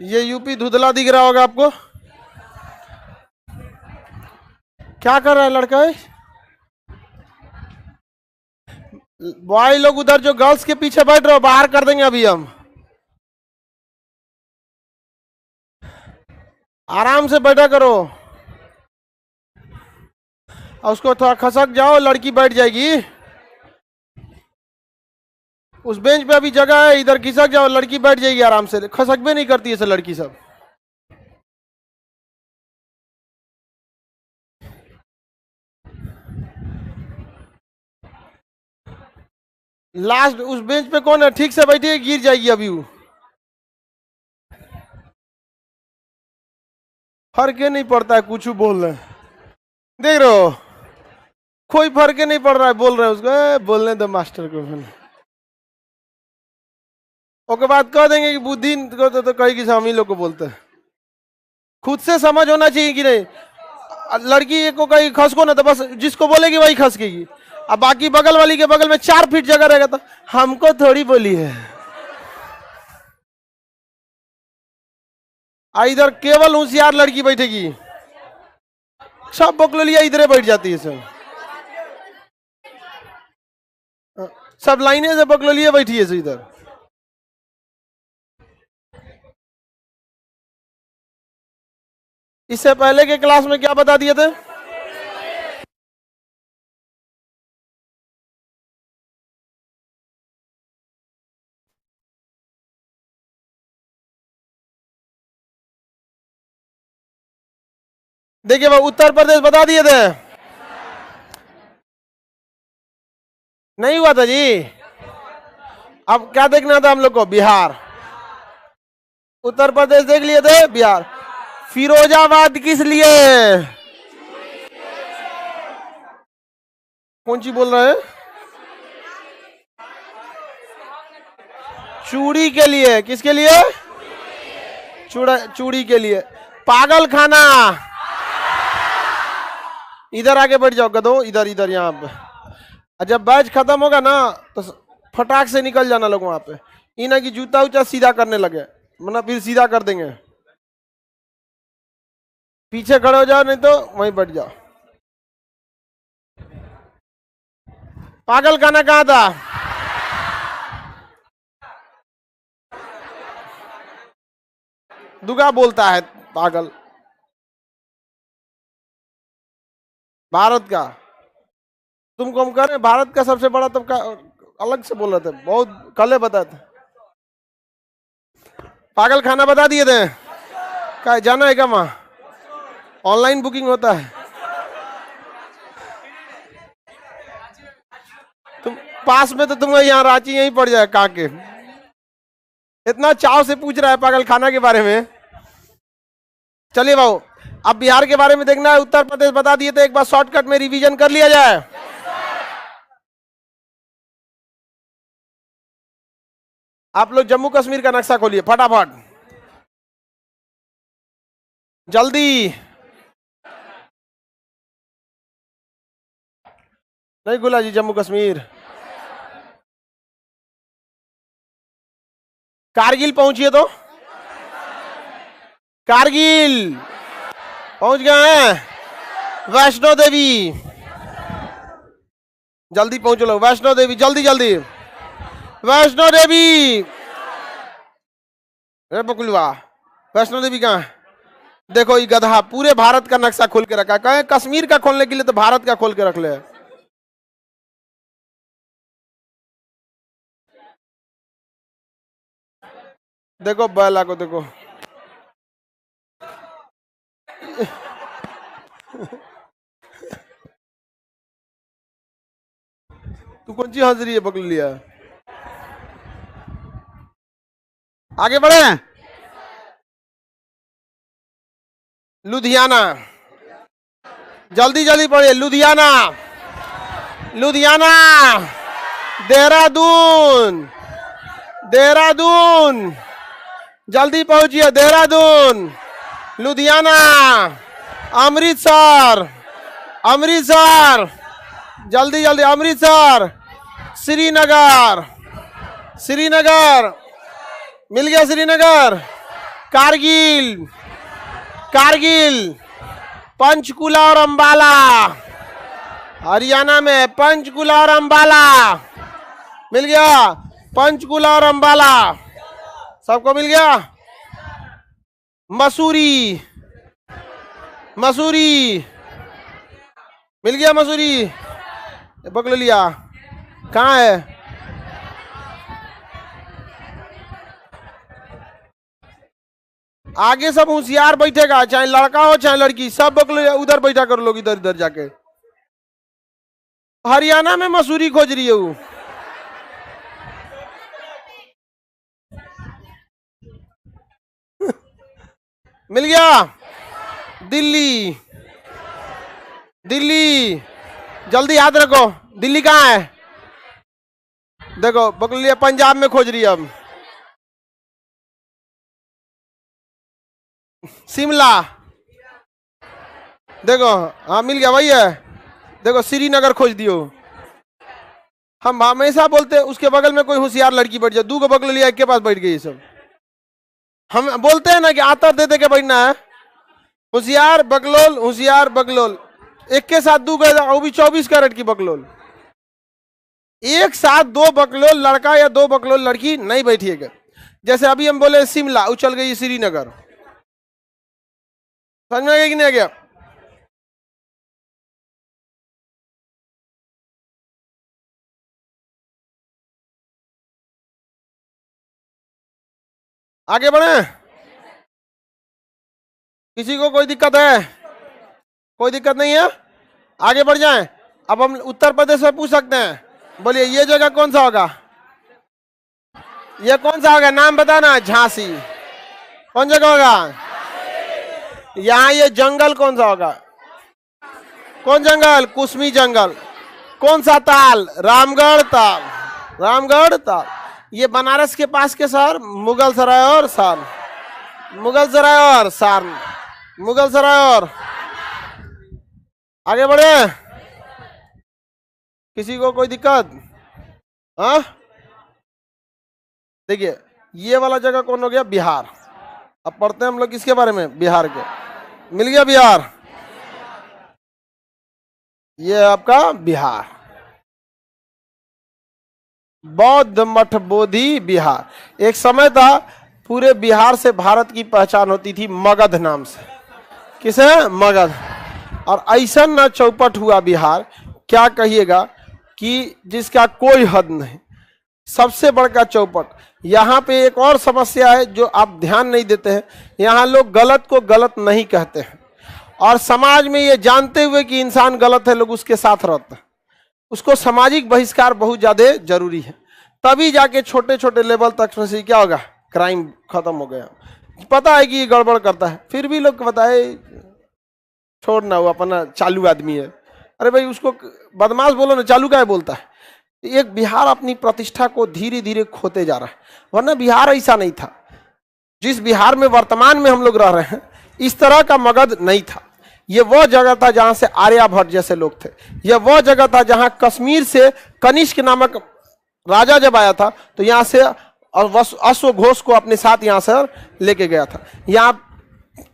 ये यूपी धुंधला दिख रहा होगा आपको। क्या कर रहा है लड़का है? बॉय लोग उधर जो गर्ल्स के पीछे बैठ रहे हो, बाहर कर देंगे अभी हम। आराम से बैठा करो और उसको थोड़ा खसक जाओ, लड़की बैठ जाएगी। उस बेंच पे अभी जगह है, इधर खिसक जाओ, लड़की बैठ जाएगी आराम से। खसक भी नहीं करती ऐसे लड़की सब। लास्ट उस बेंच पे कौन है? ठीक से बैठी है, गिर जाएगी अभी वो। फर्क ही नहीं पड़ता है, कुछ बोल रहे हैं, देख रहे हो, कोई फर्क ही नहीं पड़ रहा है। बोल रहे हैं उसको, बोलने दो मास्टर को। ओके बाद कह देंगे कि बुद्धि को तो कहेगी हम ही लोग को बोलते हैं। खुद से समझ होना चाहिए कि नहीं। लड़की को कहीं खसको ना तो बस जिसको बोलेगी वही खसकेगी। अब बाकी बगल वाली के बगल में 4 फीट जगह रहेगा तो हमको थोड़ी बोली है। इधर केवल होशियार लड़की बैठेगी, सब बकलोलिया इधरे बैठ जाती है। सब लाइने से बकलोलिया बैठी है इधर। इससे पहले के क्लास में क्या बता दिए थे? देखिए वो उत्तर प्रदेश बता दिए थे, नहीं हुआ था जी। अब क्या देखना था हम लोग को? बिहार। उत्तर प्रदेश देख लिए थे, बिहार। फिरोजाबाद किस लिए? कौन सी बोल रहे हैं? चूड़ी के लिए। किसके लिए? चूड़ी के लिए। पागल खाना। इधर आके बैठ जाओ गधो, इधर इधर यहाँ पे। जब बैच खत्म होगा ना तो फटाक से निकल जाना लोग वहां पे। इना की जूता उचा सीधा करने लगे, वरना फिर सीधा कर देंगे। पीछे खड़े हो जाओ, नहीं तो वहीं बैठ जाओ। पागल खाना कहाँ था? दुगा बोलता है पागल। भारत का तुमको हम कह रहे हैं, भारत का सबसे बड़ा तबका अलग से बोल रहे थे, बहुत कल बताए थे। पागल खाना बता दिए थे। क्या जाना है क्या वहां? ऑनलाइन बुकिंग होता है। तुम पास में तो तुम्हें यहाँ रांची यहीं पड़ जाए काके। इतना चाव से पूछ रहा है पागल खाना के बारे में। चलिए भाऊ, अब बिहार के बारे में देखना है। उत्तर प्रदेश बता दिए थे, एक बार शॉर्टकट में रिवीजन कर लिया जाए। आप लोग जम्मू कश्मीर का नक्शा खोलिए फटाफट, जल्दी। नहीं खुला जी जम्मू कश्मीर। कारगिल पहुंचिए तो। कारगिल पहुंच गए हैं। वैष्णो देवी जल्दी पहुंचो लोग। वैष्णो देवी जल्दी जल्दी। वैष्णो देवी। अरे बकुलवा, वैष्णो देवी कहाँ है? देखो ये गधा पूरे भारत का नक्शा खोल के रखा है। कहें कश्मीर का खोलने के लिए तो भारत का खोल के रख ले। देखो बैला को देखो। तू कौन सी हंस रही है? पकड़ लिया। आगे बढ़े। लुधियाना जल्दी जल्दी पढ़िए। लुधियाना, लुधियाना। देहरादून, देहरादून जल्दी पहुंचिए। देहरादून, लुधियाना, अमृतसर, अमृतसर जल्दी जल्दी। अमृतसर, श्रीनगर, श्रीनगर मिल गया। श्रीनगर कारगिल, कारगिल, पंचकुला और अंबाला। हरियाणा में पंचकुला और अंबाला मिल गया, पंचकुला और अंबाला सबको मिल गया। मसूरी, मसूरी मिल गया, मसूरी पकड़ लिया। कहाँ है? आगे सब होशियार बैठेगा, चाहे लड़का हो चाहे लड़की, सब बकलो उधर बैठा कर लोग, इधर इधर जाके। हरियाणा में मसूरी खोज रही है वो। मिल गया। दिल्ली, दिल्ली जल्दी याद रखो, दिल्ली कहाँ है? देखो पकड़ लिया, पंजाब में खोज रही है अब। शिमला, देखो हाँ मिल गया, वही है। देखो श्रीनगर खोज दियो। हम हमेशा बोलते हैं उसके बगल में कोई होशियार लड़की बैठ जाए, 2 को बगल लिया, एक के पास बैठ गई। सब हम बोलते हैं ना कि आतर दे दे के बैठना है। होशियार बकलोल, होशियार बकलोल, एक के साथ 2 गए, वो भी 24 कैरेट की बकलोल। एक साथ 2 बकलोल लड़का या 2 बकलोल लड़की नहीं बैठिएगा। जैसे अभी हम बोले शिमला, वो चल गई श्रीनगर। समझ में आ गया कि नहीं आ गया? आगे बढ़े? किसी को कोई दिक्कत है? कोई दिक्कत नहीं है, आगे बढ़ जाएं। अब हम उत्तर प्रदेश में पूछ सकते हैं। बोलिए ये जगह कौन सा होगा? ये कौन सा होगा? नाम बताना। झांसी। कौन जगह होगा? यहाँ ये जंगल कौन सा होगा? कौन जंगल? कुसमी जंगल। कौन सा ताल? रामगढ़ ताल। रामगढ़ ताल। ये बनारस के पास के शहर मुगल सराय और सारन। मुगल सराय और सारन। मुगल सराय और आगे बढ़े। किसी को कोई दिक्कत? हाँ देखिए ये वाला जगह कौन हो गया? बिहार। अब पढ़ते हैं हम लोग किसके बारे में? बिहार के। मिल गया बिहार। ये है आपका बिहार। बौद्ध मठ बोधि बिहार। एक समय था पूरे बिहार से भारत की पहचान होती थी मगध नाम से। किसे? मगध। और ऐसा न चौपट हुआ बिहार, क्या कहिएगा कि जिसका कोई हद नहीं। सबसे बड़का चौपट। यहाँ पे एक और समस्या है जो आप ध्यान नहीं देते हैं। यहाँ लोग गलत को गलत नहीं कहते हैं, और समाज में ये जानते हुए कि इंसान गलत है लोग उसके साथ रहते हैं। उसको सामाजिक बहिष्कार बहुत ज्यादा जरूरी है, तभी जाके छोटे छोटे लेवल तक से क्या होगा? क्राइम खत्म हो गया। पता है कि ये गड़बड़ करता है, फिर भी लोग बताए छोड़ना, वो अपना चालू आदमी है। अरे भाई उसको बदमाश बोलो ना, चालू क्या बोलता है? एक बिहार अपनी प्रतिष्ठा को धीरे धीरे खोते जा रहा है, वरना बिहार ऐसा नहीं था। जिस बिहार में वर्तमान में हम लोग रह रहे हैं, इस तरह का मगध नहीं था। ये वह जगह था जहां से आर्यभट्ट जैसे लोग थे। यह वह जगह था जहां कश्मीर से कनिष्क नामक राजा जब आया था तो यहाँ से अश्वघोष को अपने साथ यहाँ से लेके गया था। यहाँ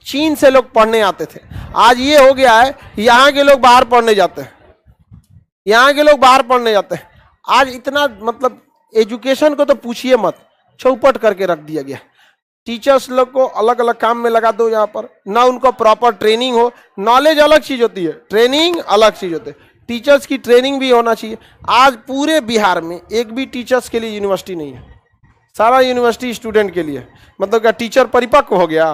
चीन से लोग पढ़ने आते थे। आज ये हो गया है यहाँ के लोग बाहर पढ़ने जाते हैं। यहाँ के लोग बाहर पढ़ने जाते हैं। आज इतना मतलब एजुकेशन को तो पूछिए मत, चौपट करके रख दिया गया। टीचर्स लोग को अलग अलग काम में लगा दो, यहाँ पर ना उनको प्रॉपर ट्रेनिंग हो। नॉलेज अलग चीज होती है, ट्रेनिंग अलग चीज होती है। टीचर्स की ट्रेनिंग भी होना चाहिए। आज पूरे बिहार में एक भी टीचर्स के लिए यूनिवर्सिटी नहीं है, सारा यूनिवर्सिटी स्टूडेंट के लिए। मतलब क्या टीचर परिपक्व हो गया?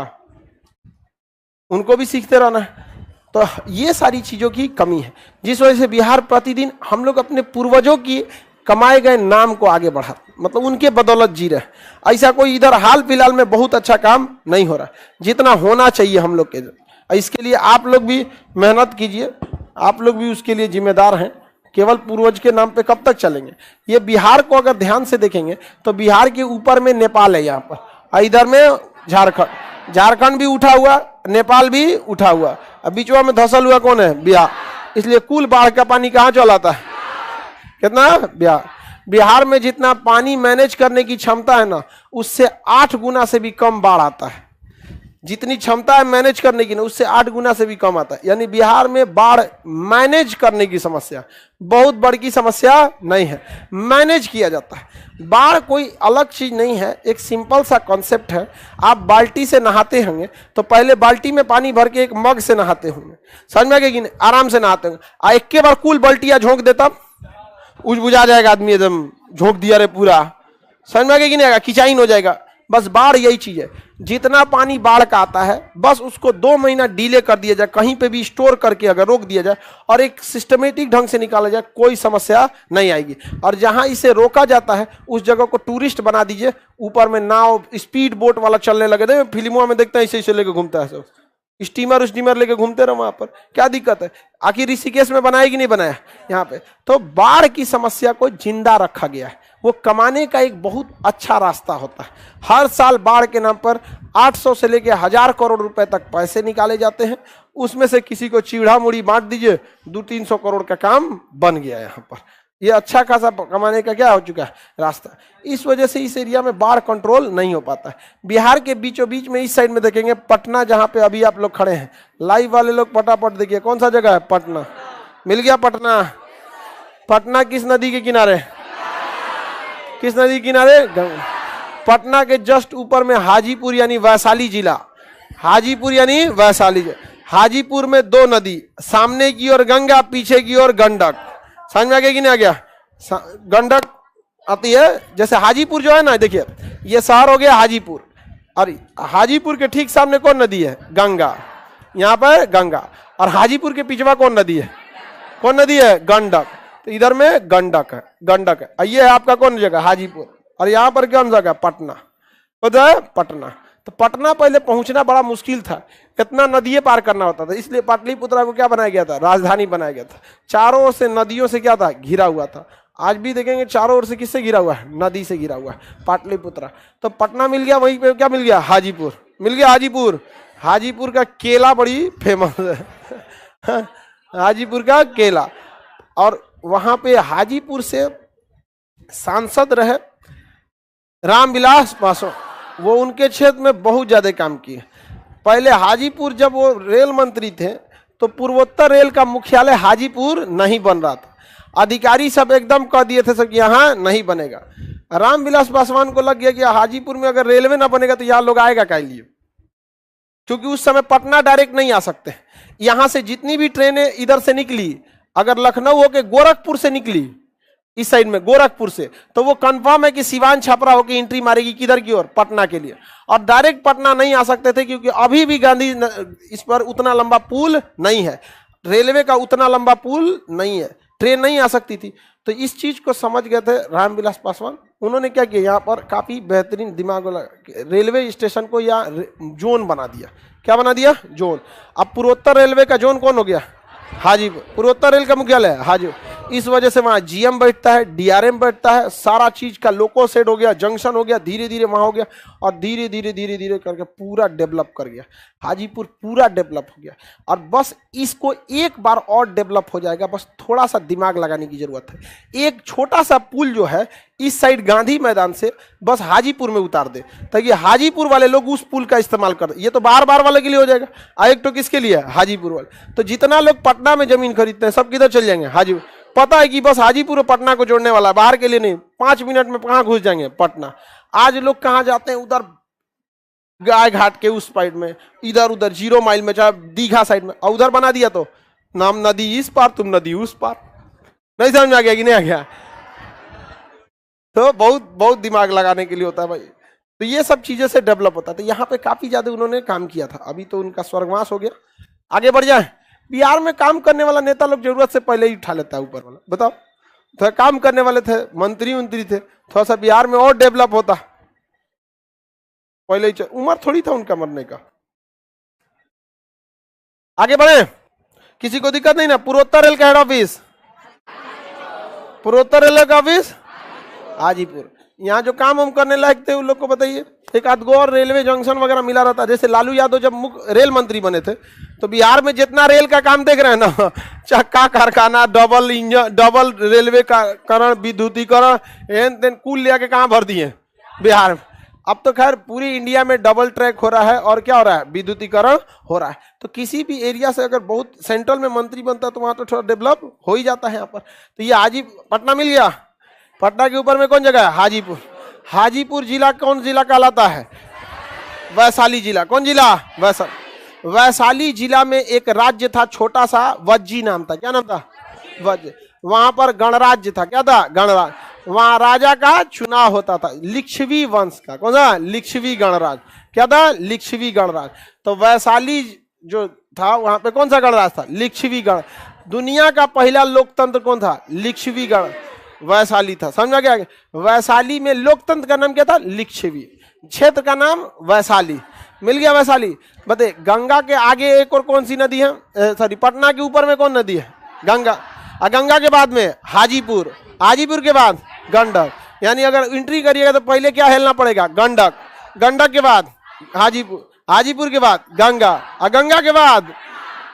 उनको भी सीखते रहना है। तो ये सारी चीजों की कमी है, जिस वजह से बिहार प्रतिदिन हम लोग अपने पूर्वजों की कमाए गए नाम को आगे बढ़ा, मतलब उनके बदौलत जी रहे। ऐसा कोई इधर हाल फिलहाल में बहुत अच्छा काम नहीं हो रहा जितना होना चाहिए हम लोग के। इसके लिए आप लोग भी मेहनत कीजिए, आप लोग भी उसके लिए जिम्मेदार हैं। केवल पूर्वज के नाम पे कब तक चलेंगे? ये बिहार को अगर ध्यान से देखेंगे तो बिहार के ऊपर में नेपाल है, यहाँ पर इधर में झारखंड, झारखंड भी उठा हुआ, नेपाल भी उठा हुआ, अब बीचवा में धसल हुआ कौन है? बिहार। इसलिए कुल बाढ़ का पानी कहाँ चलाता है? कितना? बिहार। बिहार में जितना पानी मैनेज करने की क्षमता है ना, उससे 8 गुना से भी कम बाढ़ आता है। जितनी क्षमता है मैनेज करने की ना, उससे 8 गुना से भी कम आता है। यानी बिहार में बाढ़ मैनेज करने की समस्या, बहुत बड़ी समस्या नहीं है, मैनेज किया जाता है। बाढ़ कोई अलग चीज नहीं है, एक सिंपल सा कॉन्सेप्ट है। आप बाल्टी से नहाते होंगे तो पहले बाल्टी में पानी भर के एक मग से नहाते होंगे, समझ में आ गया कि नहीं? आराम से नहाते होंगे। एक के बार कुल बाल्टियां झोंक देता, उज बुझा जाएगा आदमी, एकदम झोंक दिया रे पूरा, समझ में आ गया कि नहीं आएगा? किचाइन हो जाएगा। बस बाढ़ यही चीज है, जितना पानी बाढ़ का आता है बस उसको 2 महीना डिले कर दिया जाए, कहीं पे भी स्टोर करके अगर रोक दिया जाए और एक सिस्टमेटिक ढंग से निकाला जाए, कोई समस्या नहीं आएगी। और जहां इसे रोका जाता है उस जगह को टूरिस्ट बना दीजिए, ऊपर में नाव स्पीड बोट वाला चलने लगे थे, फिल्मों में देखते हैं ऐसे ऐसे लेके घूमता है सब, स्टीमर लेके घूमते रहो वहां पर, क्या दिक्कत है? आखिर ऋषिकेश में बनाया कि नहीं बनाया यहाँ पे? तो बाढ़ की समस्या को जिंदा रखा गया है, वो कमाने का एक बहुत अच्छा रास्ता होता है। हर साल बाढ़ के नाम पर 800 से लेकर 1000 करोड़ रुपए तक पैसे निकाले जाते हैं, उसमें से किसी को चिढ़ा मुड़ी बांट दीजिए, 200-300 करोड़ का काम बन गया यहाँ पर। ये अच्छा खासा कमाने का क्या हो चुका है रास्ता। इस वजह से इस एरिया में बाढ़ कंट्रोल नहीं हो पाता है। बिहार के बीचों बीच में इस साइड में देखेंगे पटना, जहां पे अभी आप लोग खड़े हैं, लाइव वाले लोग फटाफट देखिए कौन सा जगह है, पटना। मिल गया पटना। पटना किस नदी के किनारे? किस नदी के किनारे? पटना के जस्ट ऊपर में हाजीपुर यानी वैशाली जिला, हाजीपुर यानी वैशाली। हाजीपुर में 2 नदी, सामने की ओर गंगा, पीछे की ओर गंडक। समझ में आ गया कि नहीं आ गया? गंडक आती है, जैसे हाजीपुर जो है ना, देखिए ये शहर हो गया हाजीपुर, और हाजीपुर के ठीक सामने कौन नदी है? गंगा। यहाँ पर गंगा, और हाजीपुर के पिछवा कौन नदी है? कौन नदी है? गंडक। तो इधर में गंडक है, गंडक है। ये है आपका कौन जगह? हाजीपुर। और यहाँ पर कौन जगह? पटना। तो है पटना। तो पटना पहले पहुंचना बड़ा मुश्किल था, इतना नदियां पार करना होता था, इसलिए पाटलिपुत्रा को क्या बनाया गया था? राजधानी बनाया गया था। चारों ओर से नदियों से क्या था? घिरा हुआ था। आज भी देखेंगे चारों ओर से किससे घिरा हुआ है? नदी से घिरा हुआ है पाटलिपुत्रा। तो पटना मिल गया, वहीं पे क्या मिल गया? हाजीपुर मिल गया। हाजीपुर, हाजीपुर का केला बड़ी फेमस है हाजीपुर का केला। और वहां पे हाजीपुर से सांसद रहे रामविलास पासवान, वो उनके क्षेत्र में बहुत ज्यादा काम किए। पहले हाजीपुर, जब वो रेल मंत्री थे तो पूर्वोत्तर रेल का मुख्यालय हाजीपुर नहीं बन रहा था, अधिकारी सब एकदम कह दिए थे सब कि यहाँ नहीं बनेगा। रामविलास पासवान को लग गया कि हाजीपुर में अगर रेलवे ना बनेगा तो यहाँ लोग आएगा क्या लिए, क्योंकि उस समय पटना डायरेक्ट नहीं आ सकते। यहां से जितनी भी ट्रेनें इधर से निकली, अगर लखनऊ होके गोरखपुर से निकली, इस साइड में गोरखपुर से, तो वो कंफर्म है कि सिवान छपरा होकर एंट्री मारेगी किधर की ओर? पटना के लिए। और डायरेक्ट पटना नहीं आ सकते थे, क्योंकि अभी भी गांधी इस पर उतना लंबा पुल नहीं है, रेलवे का उतना लंबा पुल नहीं है, ट्रेन नहीं आ सकती थी। तो इस चीज को समझ गए थे रामविलास पासवान। उन्होंने क्या किया, यहाँ पर काफी बेहतरीन दिमाग वाला रेलवे स्टेशन को या जोन बना दिया। क्या बना दिया? जोन। अब पूर्वोत्तर रेलवे का जोन कौन हो गया? हाजीपुर। पूर्वोत्तर रेल का मुख्यालय है हाजीपुर। इस वजह से वहां जीएम बैठता है, डीआरएम बैठता है, सारा चीज का लोको सेट हो गया, जंक्शन हो गया, धीरे धीरे वहां हो गया, और धीरे धीरे करके पूरा डेवलप कर गया। हाजीपुर पूरा डेवलप हो गया। और बस इसको एक बार और डेवलप हो जाएगा, बस थोड़ा सा दिमाग लगाने की जरूरत है। एक छोटा सा पुल जो है इस साइड गांधी मैदान से बस हाजीपुर में उतार दे, ताकि हाजीपुर वाले लोग उस पुल का इस्तेमाल कर। ये तो बार बार वाले के लिए हो जाएगा, एक तो किसके लिए? हाजीपुर वाले। तो जितना लोग पटना में जमीन खरीदते हैं सब किधर चल जाएंगे? हाजीपुर। पता है कि बस हाजीपुर और पटना को जोड़ने वाला, बाहर के लिए नहीं। 5 मिनट में कहां घुस जाएंगे? पटना। आज लोग कहां जाते हैं? उधर गाय घाट के उस साइड में, इधर उधर 0 माइल में, चाहे दीघा साइड में, और उधर बना दिया तो नाम नदी इस पार, तुम नदी उस पार। नहीं समझ में आ गया कि नहीं आ गया? तो बहुत दिमाग लगाने के लिए होता है भाई। तो ये सब चीजें से डेवलप होता है। तो यहाँ पे काफी ज्यादा उन्होंने काम किया था। अभी तो उनका स्वर्गवास हो गया। आगे बढ़ जाए। बिहार में काम करने वाला नेता लोग जरूरत से पहले ही उठा लेता है ऊपर वाला। बताओ, तो काम करने वाले थे, मंत्री थे, थोड़ा सा बिहार में और डेवलप होता पहले ही। उम्र थोड़ी था उनका मरने का। आगे बढ़े। किसी को दिक्कत नहीं ना? पूर्वोत्तर रेल का हेड ऑफिस, पूर्वोत्तर रेल का ऑफिस हाजीपुर। यहाँ जो काम हम करने लायक थे उन लोग को बताइए। एक आध गो और रेलवे जंक्शन वगैरह मिला रहता। जैसे लालू यादव जब मुख्य रेल मंत्री बने थे तो बिहार में जितना रेल का काम देख रहे हैं ना, चक्का कारखाना, डबल इंजन, डबल रेलवे का करण, विद्युतीकरण, एन तेन कुल लिया के कहाँ भर दिए? बिहार में। अब तो खैर पूरी इंडिया में डबल ट्रैक हो रहा है और क्या हो रहा है, विद्युतीकरण हो रहा है। तो किसी भी एरिया से अगर बहुत सेंट्रल में मंत्री बनता है तो वहां तो थोड़ा डेवलप हो ही जाता है यहाँ पर। तो ये पटना मिल गया। पटना के ऊपर में कौन जगह है, हाजीपुर। हाजीपुर जिला कौन जिला कहलाता है, वैशाली जिला। कौन जिला, वैशाली। वैशाली जिला में एक राज्य था छोटा सा, वज्जी नाम था। क्या नाम था, वज्ज। वहां पर गणराज्य था। क्या था, गणराज। वहां राजा का चुनाव होता था, लिच्छवी वंश का। कौन सा, लिच्छवी गणराज। क्या था, लिच्छवी गणराज। तो वैशाली जो था वहां पे कौन सा गणराज था, लिच्छवी गण। दुनिया का पहला लोकतंत्र कौन था, लिच्छवी गण, वैशाली था। समझा क्या, वैशाली में लोकतंत्र का नाम क्या था, लिच्छवी। क्षेत्र का नाम वैशाली। मिल गया वैशाली। बताइए गंगा के आगे एक और कौन सी नदी है, सॉरी पटना के ऊपर में कौन नदी है, गंगा। और गंगा के बाद में हाजीपुर, हाजीपुर के बाद गंडक। यानी अगर एंट्री करिएगा तो पहले क्या हेलना पड़ेगा, गंडक। गंडक के बाद हाजीपुर, हाजीपुर के बाद गंगा, और गंगा के बाद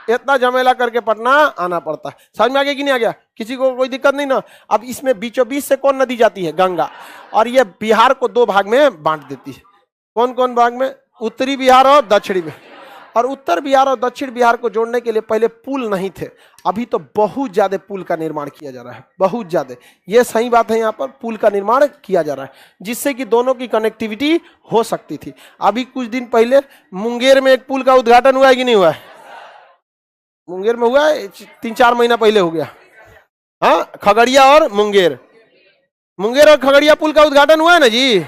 इतना झमेला करके पटना आना पड़ता है। समझ में आ गया कि नहीं आ गया, किसी को कोई दिक्कत नहीं ना। अब इसमें बीचों बीच से कौन नदी जाती है, गंगा। और ये बिहार को दो भाग में बांट देती है। कौन कौन भाग में, उत्तरी बिहार और दक्षिणी बिहार। और उत्तर बिहार और दक्षिण बिहार को जोड़ने के लिए पहले पुल नहीं थे, अभी तो बहुत ज्यादा पुल का निर्माण किया जा रहा है, बहुत ज्यादा। ये सही बात है, यहाँ पर पुल का निर्माण किया जा रहा है जिससे कि दोनों की कनेक्टिविटी हो सकती थी। अभी कुछ दिन पहले मुंगेर में एक पुल का उद्घाटन हुआ है कि नहीं हुआ है, मुंगेर में हुआ है, 3-4 महीना पहले हो गया। हाँ, खगड़िया और मुंगेर, मुंगेर और खगड़िया पुल का उद्घाटन हुआ है ना जी।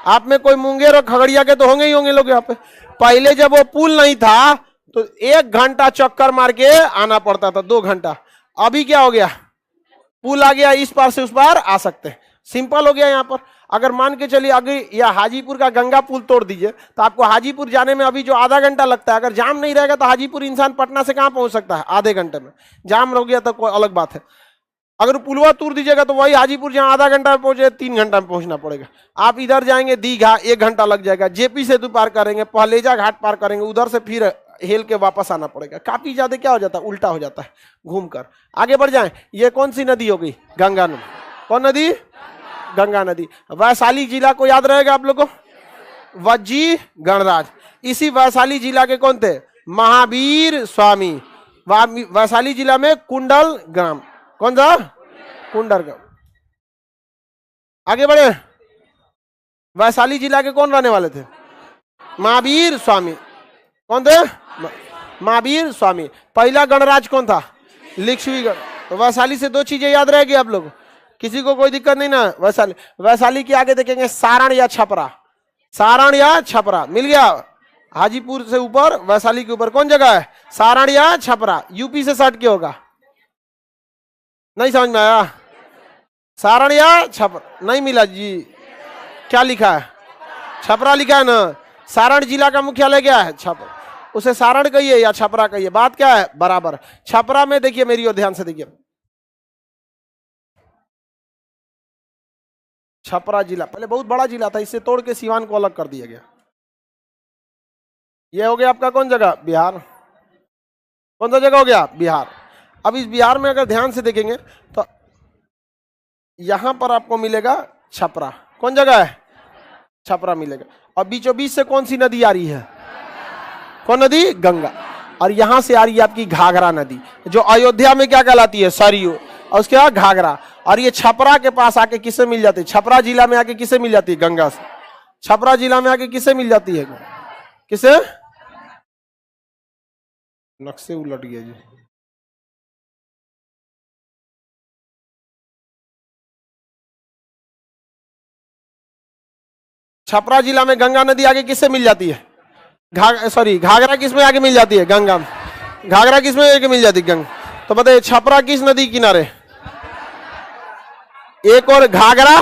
आप में कोई मुंगेर और खगड़िया के तो होंगे ही होंगे लोग यहाँ पे। पहले जब वो पुल नहीं था तो 1 घंटा चक्कर मार के आना पड़ता था, 2 घंटा। अभी क्या हो गया, पुल आ गया, इस पार से उस पार आ सकते हैं, सिंपल हो गया। यहाँ पर अगर मान के चलिए अगर या हाजीपुर का गंगा पुल तोड़ दीजिए तो आपको हाजीपुर जाने में अभी जो आधा घंटा लगता है, अगर जाम नहीं रहेगा तो हाजीपुर इंसान पटना से कहाँ पहुंच सकता है, आधे घंटे में। जाम हो गया तो कोई अलग बात है। अगर पुलवा तोड़ दीजिएगा तो वही हाजीपुर जहां आधा घंटा में पहुंचे 3 घंटा में पहुंचना पड़ेगा। आप इधर जाएंगे दीघा 1 घंटा लग जाएगा, जेपी सेतु पार करेंगे, पहलेजा घाट पार करेंगे, उधर से फिर हेल के वापस आना पड़ेगा। काफी ज्यादा क्या हो जाता है, उल्टा हो जाता है घूमकर। आगे बढ़ जाए, ये कौन सी नदी हो गई, गंगा नदी। कौन नदी, गंगा नदी। वैशाली जिला को याद रहेगा आप लोग को, वज्जी गणराज। इसी वैशाली जिला के कौन थे, महावीर स्वामी। वैशाली जिला में कुंडल ग्राम, कौन सा, कुंडल ग्राम। आगे बढ़े, वैशाली जिला के कौन रहने वाले थे, महावीर स्वामी। कौन थे, महावीर स्वामी। पहला गणराज कौन था, लिच्छवी गण। तो वैशाली से 2 चीजें याद रहेगी आप लोग, किसी को कोई दिक्कत नहीं ना। वैशाली, वैशाली के आगे देखेंगे सारण या छपरा, सारण या छपरा। मिल गया। हाजीपुर से ऊपर, वैशाली के ऊपर कौन जगह है, सारण या छपरा। यूपी से सट के होगा, नहीं समझ में आया, सारण या छपरा नहीं मिला जी। क्या लिखा है, छपरा लिखा है ना। सारण जिला का मुख्यालय क्या है, छपरा। उसे सारण कहिए या छपरा कहिए, बात क्या है, बराबर। छपरा में देखिए, मेरी ओर ध्यान से देखिए, छपरा जिला पहले बहुत बड़ा जिला था, इससे तोड़ के सीवान को अलग कर दिया गया। ये हो गया आपका कौन जगह, बिहार। कौन सा जगह हो गया, बिहार। अब इस बिहार में अगर ध्यान से देखेंगे तो यहां पर आपको मिलेगा छपरा। कौन जगह है, छपरा मिलेगा। और बीचों बीच से कौन सी नदी आ रही है, कौन नदी, गंगा। और यहां से आ रही है आपकी घाघरा नदी, जो अयोध्या में क्या कहलाती है, सरयू, और उसके बाद घाघरा। और ये छपरा के पास आके किससे मिल जाती है, छपरा जिला में आके किससे मिल जाती है, गंगा से। छपरा जिला में आके किससे मिल जाती है, किसे, नक्शे उलट गया जी। छपरा जिला में गंगा नदी आगे किससे मिल जाती है, घाघरा किस में आगे मिल जाती है, गंगा में। घाघरा किस में आगे मिल जाती है, गंगा। तो बताइए छपरा किस नदी किनारे, एक और घाघरा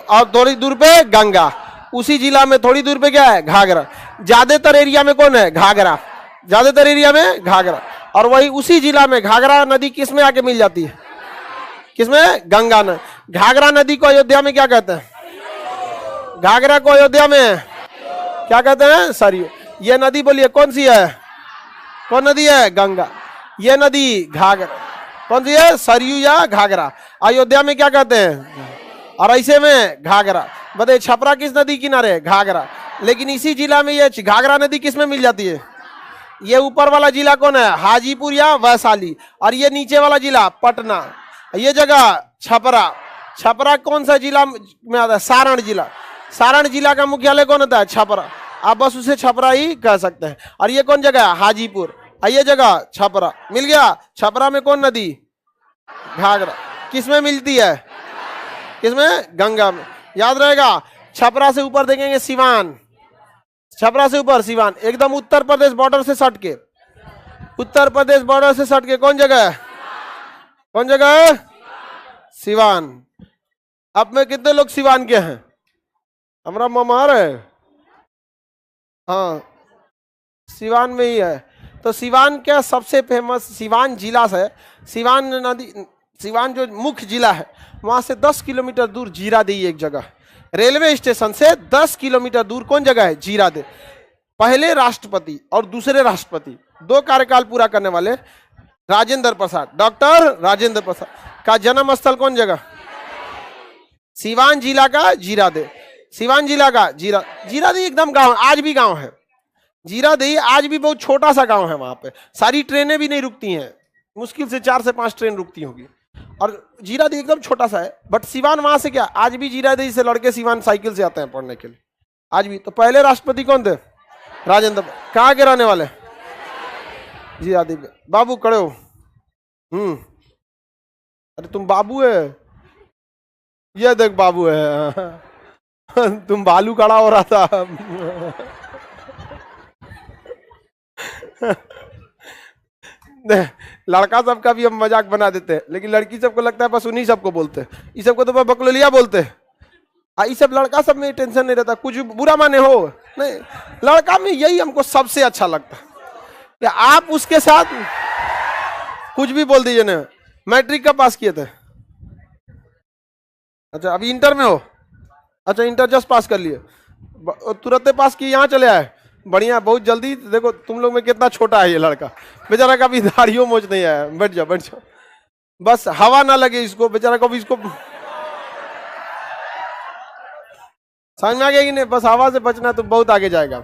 और थोड़ी दूर पे गंगा। उसी जिला में थोड़ी दूर पे क्या है, घाघरा। ज्यादातर एरिया में कौन है, घाघरा, ज्यादातर एरिया में घाघरा। और वही उसी जिला में घाघरा नदी किस में आके मिल जाती है, किसमें, गंगा में। घाघरा नदी को अयोध्या में क्या कहते हैं, घाघरा को अयोध्या में क्या कहते हैं, सरयू। ये नदी बोलिए कौन सी है, कौन नदी है, गंगा। ये नदी घाघरा कौन सी है, सरयू या घाघरा। अयोध्या में क्या कहते हैं, और ऐसे में घाघरा। बताइए छपरा किस नदी किनारे है? घाघरा। लेकिन इसी जिला में ये घाघरा नदी किस में मिल जाती है? ये ऊपर वाला जिला कौन है? हाजीपुर या वैशाली। और ये नीचे वाला जिला पटना। ये जगह छपरा। छपरा कौन सा जिला में आता है? सारण जिला। सारण जिला का मुख्यालय कौन होता है? छपरा। आप बस उसे छपरा ही कह सकते हैं। और ये कौन जगह है? हाजीपुर। ये जगह छपरा। मिल गया। छपरा में कौन नदी? घाघरा। किसमें मिलती है? किसमें? गंगा में। याद रहेगा। छपरा से ऊपर देखेंगे सिवान। छपरा से ऊपर सिवान, एकदम उत्तर प्रदेश बॉर्डर से सट के। उत्तर प्रदेश बॉर्डर से सट के कौन जगह है? कौन जगह है? सिवान। अब में कितने लोग सिवान के हैं? हमारा ममार है। हाँ, सिवान में ही है। तो सिवान क्या सबसे फेमस सिवान जिला से, सिवान नदी, सिवान जो मुख्य जिला है वहां से 10 किलोमीटर दूर जीरादेई एक जगह। रेलवे स्टेशन से 10 किलोमीटर दूर कौन जगह है? जीरादेई। पहले राष्ट्रपति और दूसरे राष्ट्रपति, 2 कार्यकाल पूरा करने वाले राजेंद्र प्रसाद, डॉक्टर राजेंद्र प्रसाद का जन्म स्थल कौन जगह? सिवान जिला का जीरादेई। सिवान जिला का जीरादेई एकदम गांव, आज भी गांव है। जीरादेई आज भी बहुत छोटा सा गांव है। वहां पे सारी ट्रेनें भी नहीं रुकती हैं, मुश्किल से 4 से 5 ट्रेन रुकती होगी। और जीरादेई एकदम छोटा सा है। बट सिवान वहां से क्या, आज भी जीरादेई से लड़के सिवान साइकिल से आते हैं पढ़ने के लिए, आज भी। तो पहले राष्ट्रपति कौन थे? राजेंद्र। कहाँ के रहने वाले? जीरादेई। बाबू खड़े हो। अरे तुम बाबू है? ये देख बाबू है। तुम बालू खड़ा हो रहा था। लड़का सबका भी हम मजाक बना देते हैं, लेकिन लड़की सबको लगता है बस उन्हीं सबको बोलते हैं। इस सबको तो बकलोलिया बोलते हैं। ये सब लड़का सब में टेंशन नहीं रहता, कुछ बुरा माने हो नहीं। लड़का में यही हमको सबसे अच्छा लगता है कि आप उसके साथ कुछ भी बोल दीजिए ना। मैट्रिक का पास किए थे? अच्छा, अभी इंटर में हो? अच्छा, इंटर जस्ट पास कर लिए, तुरंत पास किए, यहाँ चले आए। बढ़िया, बहुत जल्दी। देखो तुम लोग में कितना छोटा है ये लड़का, बेचारा का भी दाढ़ियों मोच नहीं आया। बैठ जाओ बैठ जाओ, बस हवा ना लगे इसको, बेचारा को भी। इसको समझ में आ गया कि नहीं? बस हवा से बचना तो बहुत आगे जाएगा।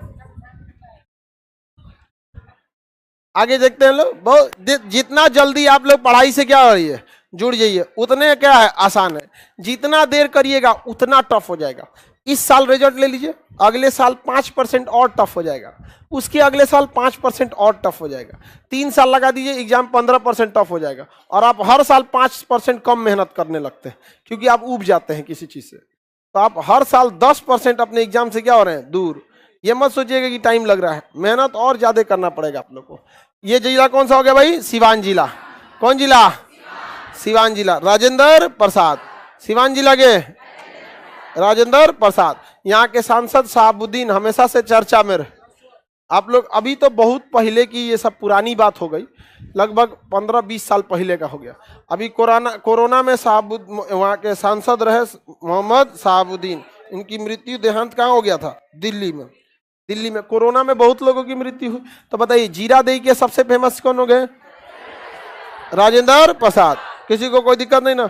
आगे देखते हैं लोग। बहुत जितना जल्दी आप लोग पढ़ाई से क्या हो रही है, जुड़ जाइए, उतने क्या है आसान है। जितना देर करिएगा उतना टफ हो जाएगा। इस साल रिजल्ट ले लीजिए, अगले साल 5% और टफ हो जाएगा, उसके अगले साल 5% और टफ हो जाएगा। 3 साल लगा दीजिए, एग्जाम 15% टफ हो जाएगा। और आप हर साल 5% कम मेहनत करने लगते हैं, क्योंकि आप ऊब जाते हैं किसी चीज से। तो आप हर साल 10% अपने एग्जाम से क्या हो रहे हैं? दूर। ये मत सोचिएगा कि टाइम लग रहा है, मेहनत और ज्यादा करना पड़ेगा आप लोग को। ये जिला कौन सा हो गया भाई? सिवान जिला। कौन जिला? सिवान जिला। राजेंद्र प्रसाद, सिवान जिला के राजेंद्र प्रसाद। यहाँ के सांसद शहाबुद्दीन हमेशा से चर्चा में रहे। आप लोग अभी तो बहुत पहले की ये सब पुरानी बात हो गई, लगभग 15-20 साल पहले का हो गया। अभी कोरोना में वहाँ के सांसद रहे मोहम्मद शहाबुद्दीन, इनकी मृत्यु देहांत कहाँ हो गया था? दिल्ली में। दिल्ली में कोरोना में बहुत लोगों की मृत्यु हुई। तो बताइए जीरादेई के सबसे फेमस कौन हो गए? राजेंद्र प्रसाद। किसी को कोई दिक्कत नहीं ना?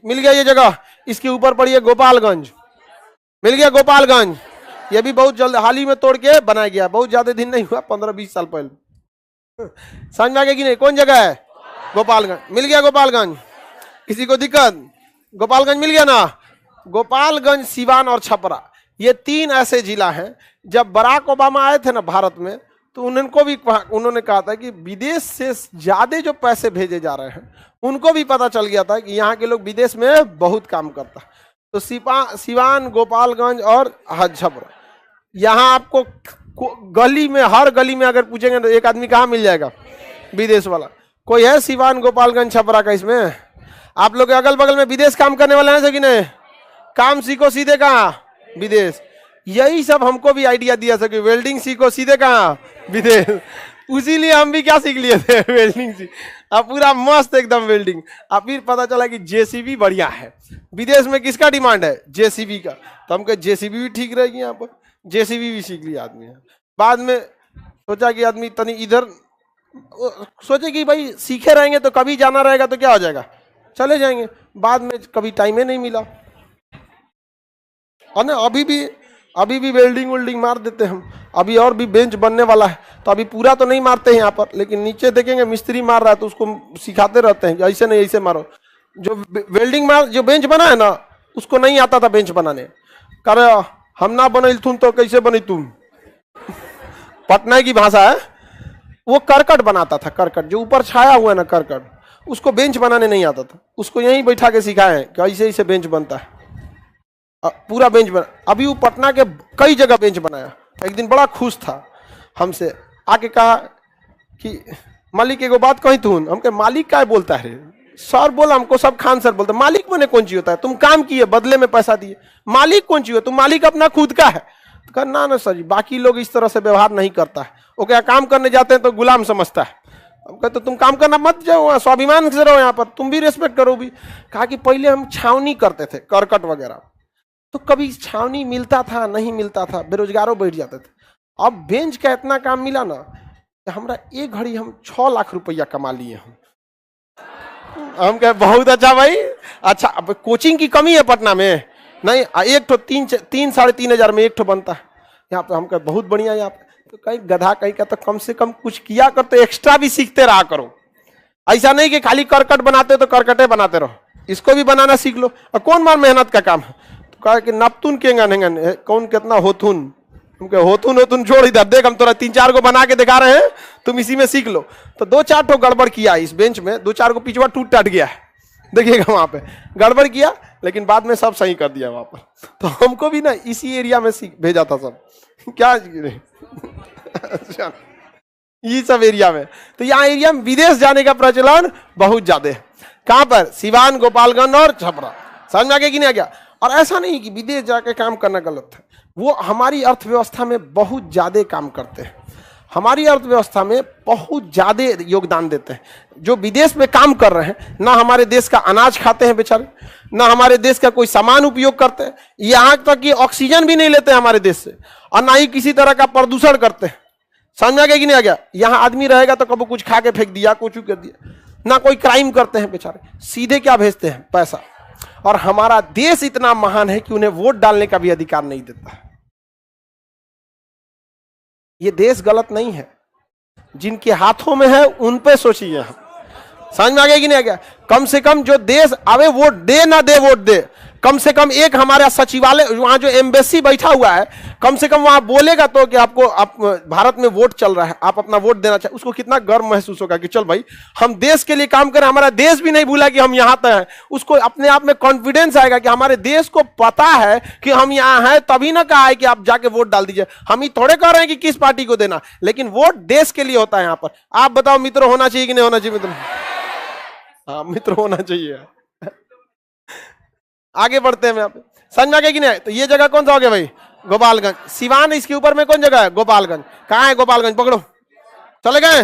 मिल गया ये जगह। इसके ऊपर पड़ी है गोपालगंज, मिल गया गोपालगंज। ये भी बहुत जल्द हाल ही में तोड़ के बनाया गया, बहुत ज्यादा दिन नहीं हुआ, 15-20 साल पहले। समझ में आ गया कि नहीं? कौन जगह है? गोपालगंज। मिल गया गोपालगंज। किसी को दिक्कत? गोपालगंज मिल गया ना? गोपालगंज, सिवान और छपरा, ये 3 ऐसे जिला हैं। जब बराक ओबामा आए थे ना भारत में, तो उन्होंने कहा था कि विदेश से ज्यादा जो पैसे भेजे जा रहे हैं, उनको भी पता चल गया था कि यहाँ के लोग विदेश में बहुत काम करता है। तो सिवान, गोपालगंज और छपरा, यहाँ आपको गली में, हर गली में अगर पूछेंगे तो एक आदमी कहाँ मिल जाएगा? विदेश वाला। कोई है सिवान, गोपालगंज, छपरा का इसमें? आप लोग के अगल बगल में विदेश काम करने वाले हैं कि नहीं? काम सीखो सीधे कहाँ? विदेश। यही सब हमको भी आइडिया दिया था कि वेल्डिंग सीखो सीधे कहाँ? विदेश। उसीलिए हम भी क्या सीख लिए थे? वेल्डिंग सीख। अब पूरा मस्त एकदम वेल्डिंग। अब फिर पता चला कि जेसीबी बढ़िया है। विदेश में किसका डिमांड है? जेसीबी का। तो हम कहे जेसीबी भी ठीक रहेगी, यहाँ पर जेसीबी भी सीख लिया आदमी है। बाद में सोचा कि आदमी तनी इधर सोचे कि भाई सीखे रहेंगे तो कभी जाना रहेगा तो क्या हो जाएगा? चले जाएंगे। बाद में कभी टाइम ही नहीं मिला। और ना अभी भी वेल्डिंग वेल्डिंग मार देते हम। अभी और भी बेंच बनने वाला है, तो अभी पूरा तो नहीं मारते हैं यहाँ पर, लेकिन नीचे देखेंगे मिस्त्री मार रहा है तो उसको सिखाते रहते हैं, ऐसे नहीं ऐसे मारो। जो वेल्डिंग मार जो बेंच बना है ना, उसको नहीं आता था बेंच बनाने, कर हम ना बने तुम तो कैसे बनी तुम, पटना की भाषा है। वो करकट बनाता था, करकट जो ऊपर छाया हुआ है ना करकट, उसको बेंच बनाने नहीं आता था, उसको यहीं बैठा के सिखाए हैं कि ऐसे ऐसे बेंच बनता है। पूरा बेंच बना, अभी वो पटना के कई जगह बेंच बनाया। एक दिन बड़ा खुश था हमसे, आके कहा कि मालिक एगो बात कही तू, हम कहे मालिक क्या बोलता है, सर बोला हमको, सब खान सर बोलता, मालिक मैंने कौन चीज होता है, तुम काम किए बदले में पैसा दिए, मालिक कौन चीज हो, तुम मालिक अपना खुद का है। तो कहा ना सर जी, बाकी लोग इस तरह से व्यवहार नहीं करता है, वो क्या काम करने जाते हैं तो गुलाम समझता है। हम कहते तुम काम करना मत जाओ, स्वाभिमान से रहो यहाँ पर, तुम भी रेस्पेक्ट करो भी। कहा कि पहले हम छावनी करते थे करकट वगैरह, तो कभी छावनी मिलता था नहीं मिलता था, बेरोजगारों बैठ जाते थे। अब बेंच का इतना काम मिला ना, हमारा एक घड़ी हम 6 लाख रुपया कमा लिए हम कहे बहुत अच्छा भाई, अच्छा। अब कोचिंग की कमी है पटना में नहीं, एक तो 3-3.5 हजार में एक ठो बनता है यहाँ पे। हम कहे बहुत बढ़िया यहाँ पे, तो कहीं गधा कहीं का तो कम से कम कुछ किया कर, तो एक्स्ट्रा भी सीखते रहा करो। ऐसा नहीं कि खाली करकट बनाते तो करकटे बनाते रहो, इसको भी बनाना सीख लो। और कौन मार मेहनत का काम है, कहा कि नपतुन केंगन हेंगन कौन कितना होथुन, तुम होथुन छोड़ इधर देख, हम तोरा 3-4 को बना के दिखा रहे हैं, तुम इसी में सीख लो। तो 2-4 ठो गड़बड़ किया इस बेंच में, 2-4 को पिछवा टूट टाट गया है, देखिएगा वहां पे गड़बड़ किया, लेकिन बाद में सब सही कर दिया वहां पर। तो हमको भी ना इसी एरिया में भेजा था सब क्या अच्छा, ये सब एरिया में। तो यहाँ एरिया में विदेश जाने का प्रचलन बहुत ज्यादा है। कहां पर, सिवान, गोपालगंज और छपरा। समझ में आ गया कि नहीं आ गया। और ऐसा नहीं कि विदेश जाके काम करना गलत है, वो हमारी अर्थव्यवस्था में बहुत ज्यादा काम करते हैं, हमारी अर्थव्यवस्था में बहुत ज्यादा योगदान देते हैं। जो विदेश में काम कर रहे हैं ना हमारे देश का अनाज खाते हैं बेचारे, ना हमारे देश का कोई सामान उपयोग करते हैं, यहाँ तक कि ऑक्सीजन भी नहीं लेते हैं हमारे देश से, और ना ही किसी तरह का प्रदूषण करते हैं। समझ आ गया कि नहीं आ गया। यहाँ आदमी रहेगा तो कभी कुछ खा के फेंक दिया, कुछ कर दिया, ना कोई क्राइम करते हैं बेचारे, सीधे क्या भेजते हैं, पैसा। और हमारा देश इतना महान है कि उन्हें वोट डालने का भी अधिकार नहीं देता। ये देश गलत नहीं है, जिनके हाथों में है उन पे सोचिए। समझ में आ गया कि नहीं आ गया। कम से कम जो देश आवे वोट दे ना दे वोट दे, कम से कम एक हमारा सचिवालय वहां जो एम्बेसी बैठा हुआ है, कम से कम वहां बोलेगा तो कि आपको भारत में वोट चल रहा है, आप अपना वोट देना चाहिए। उसको कितना गर्व महसूस होगा कि चल भाई हम देश के लिए काम करें, हमारा देश भी नहीं भूला कि हम यहाँ तक हैं। उसको अपने आप में कॉन्फिडेंस आएगा कि हमारे देश को पता है कि हम यहाँ हैं, तभी ना कहा है कि आप जाके वोट डाल दीजिए। हम ही थोड़े कह रहे हैं कि किस पार्टी को देना, लेकिन वोट देश के लिए होता है यहाँ पर। आप बताओ मित्र, होना चाहिए कि नहीं होना चाहिए मित्र? हाँ मित्र होना चाहिए। आगे बढ़ते हैं, समझ में आ गया कि नहीं। तो ये जगह कौन सा हो गया भाई, गोपालगंज। सिवान इसके ऊपर में कौन जगह है, गोपालगंज। कहाँ है गोपालगंज, पकड़ो, चले गए,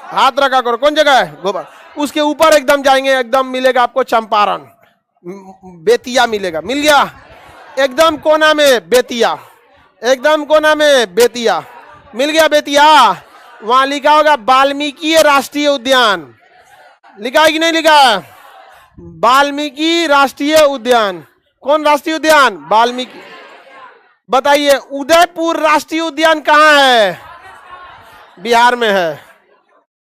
हाथ रखा करो, कौन जगह है, गोपाल। उसके ऊपर एकदम जाएंगे, एकदम मिलेगा आपको चंपारण, बेतिया मिलेगा, मिल गया एकदम कोना में बेतिया, एकदम कोना में बेतिया मिल गया। बेतिया वहां लिखा होगा वाल्मीकि राष्ट्रीय उद्यान, लिखा है कि नहीं लिखा है, वाल्मीकि राष्ट्रीय उद्यान। कौन राष्ट्रीय उद्यान, वाल्मीकि। बताइए उदयपुर राष्ट्रीय उद्यान कहाँ है, बिहार में है।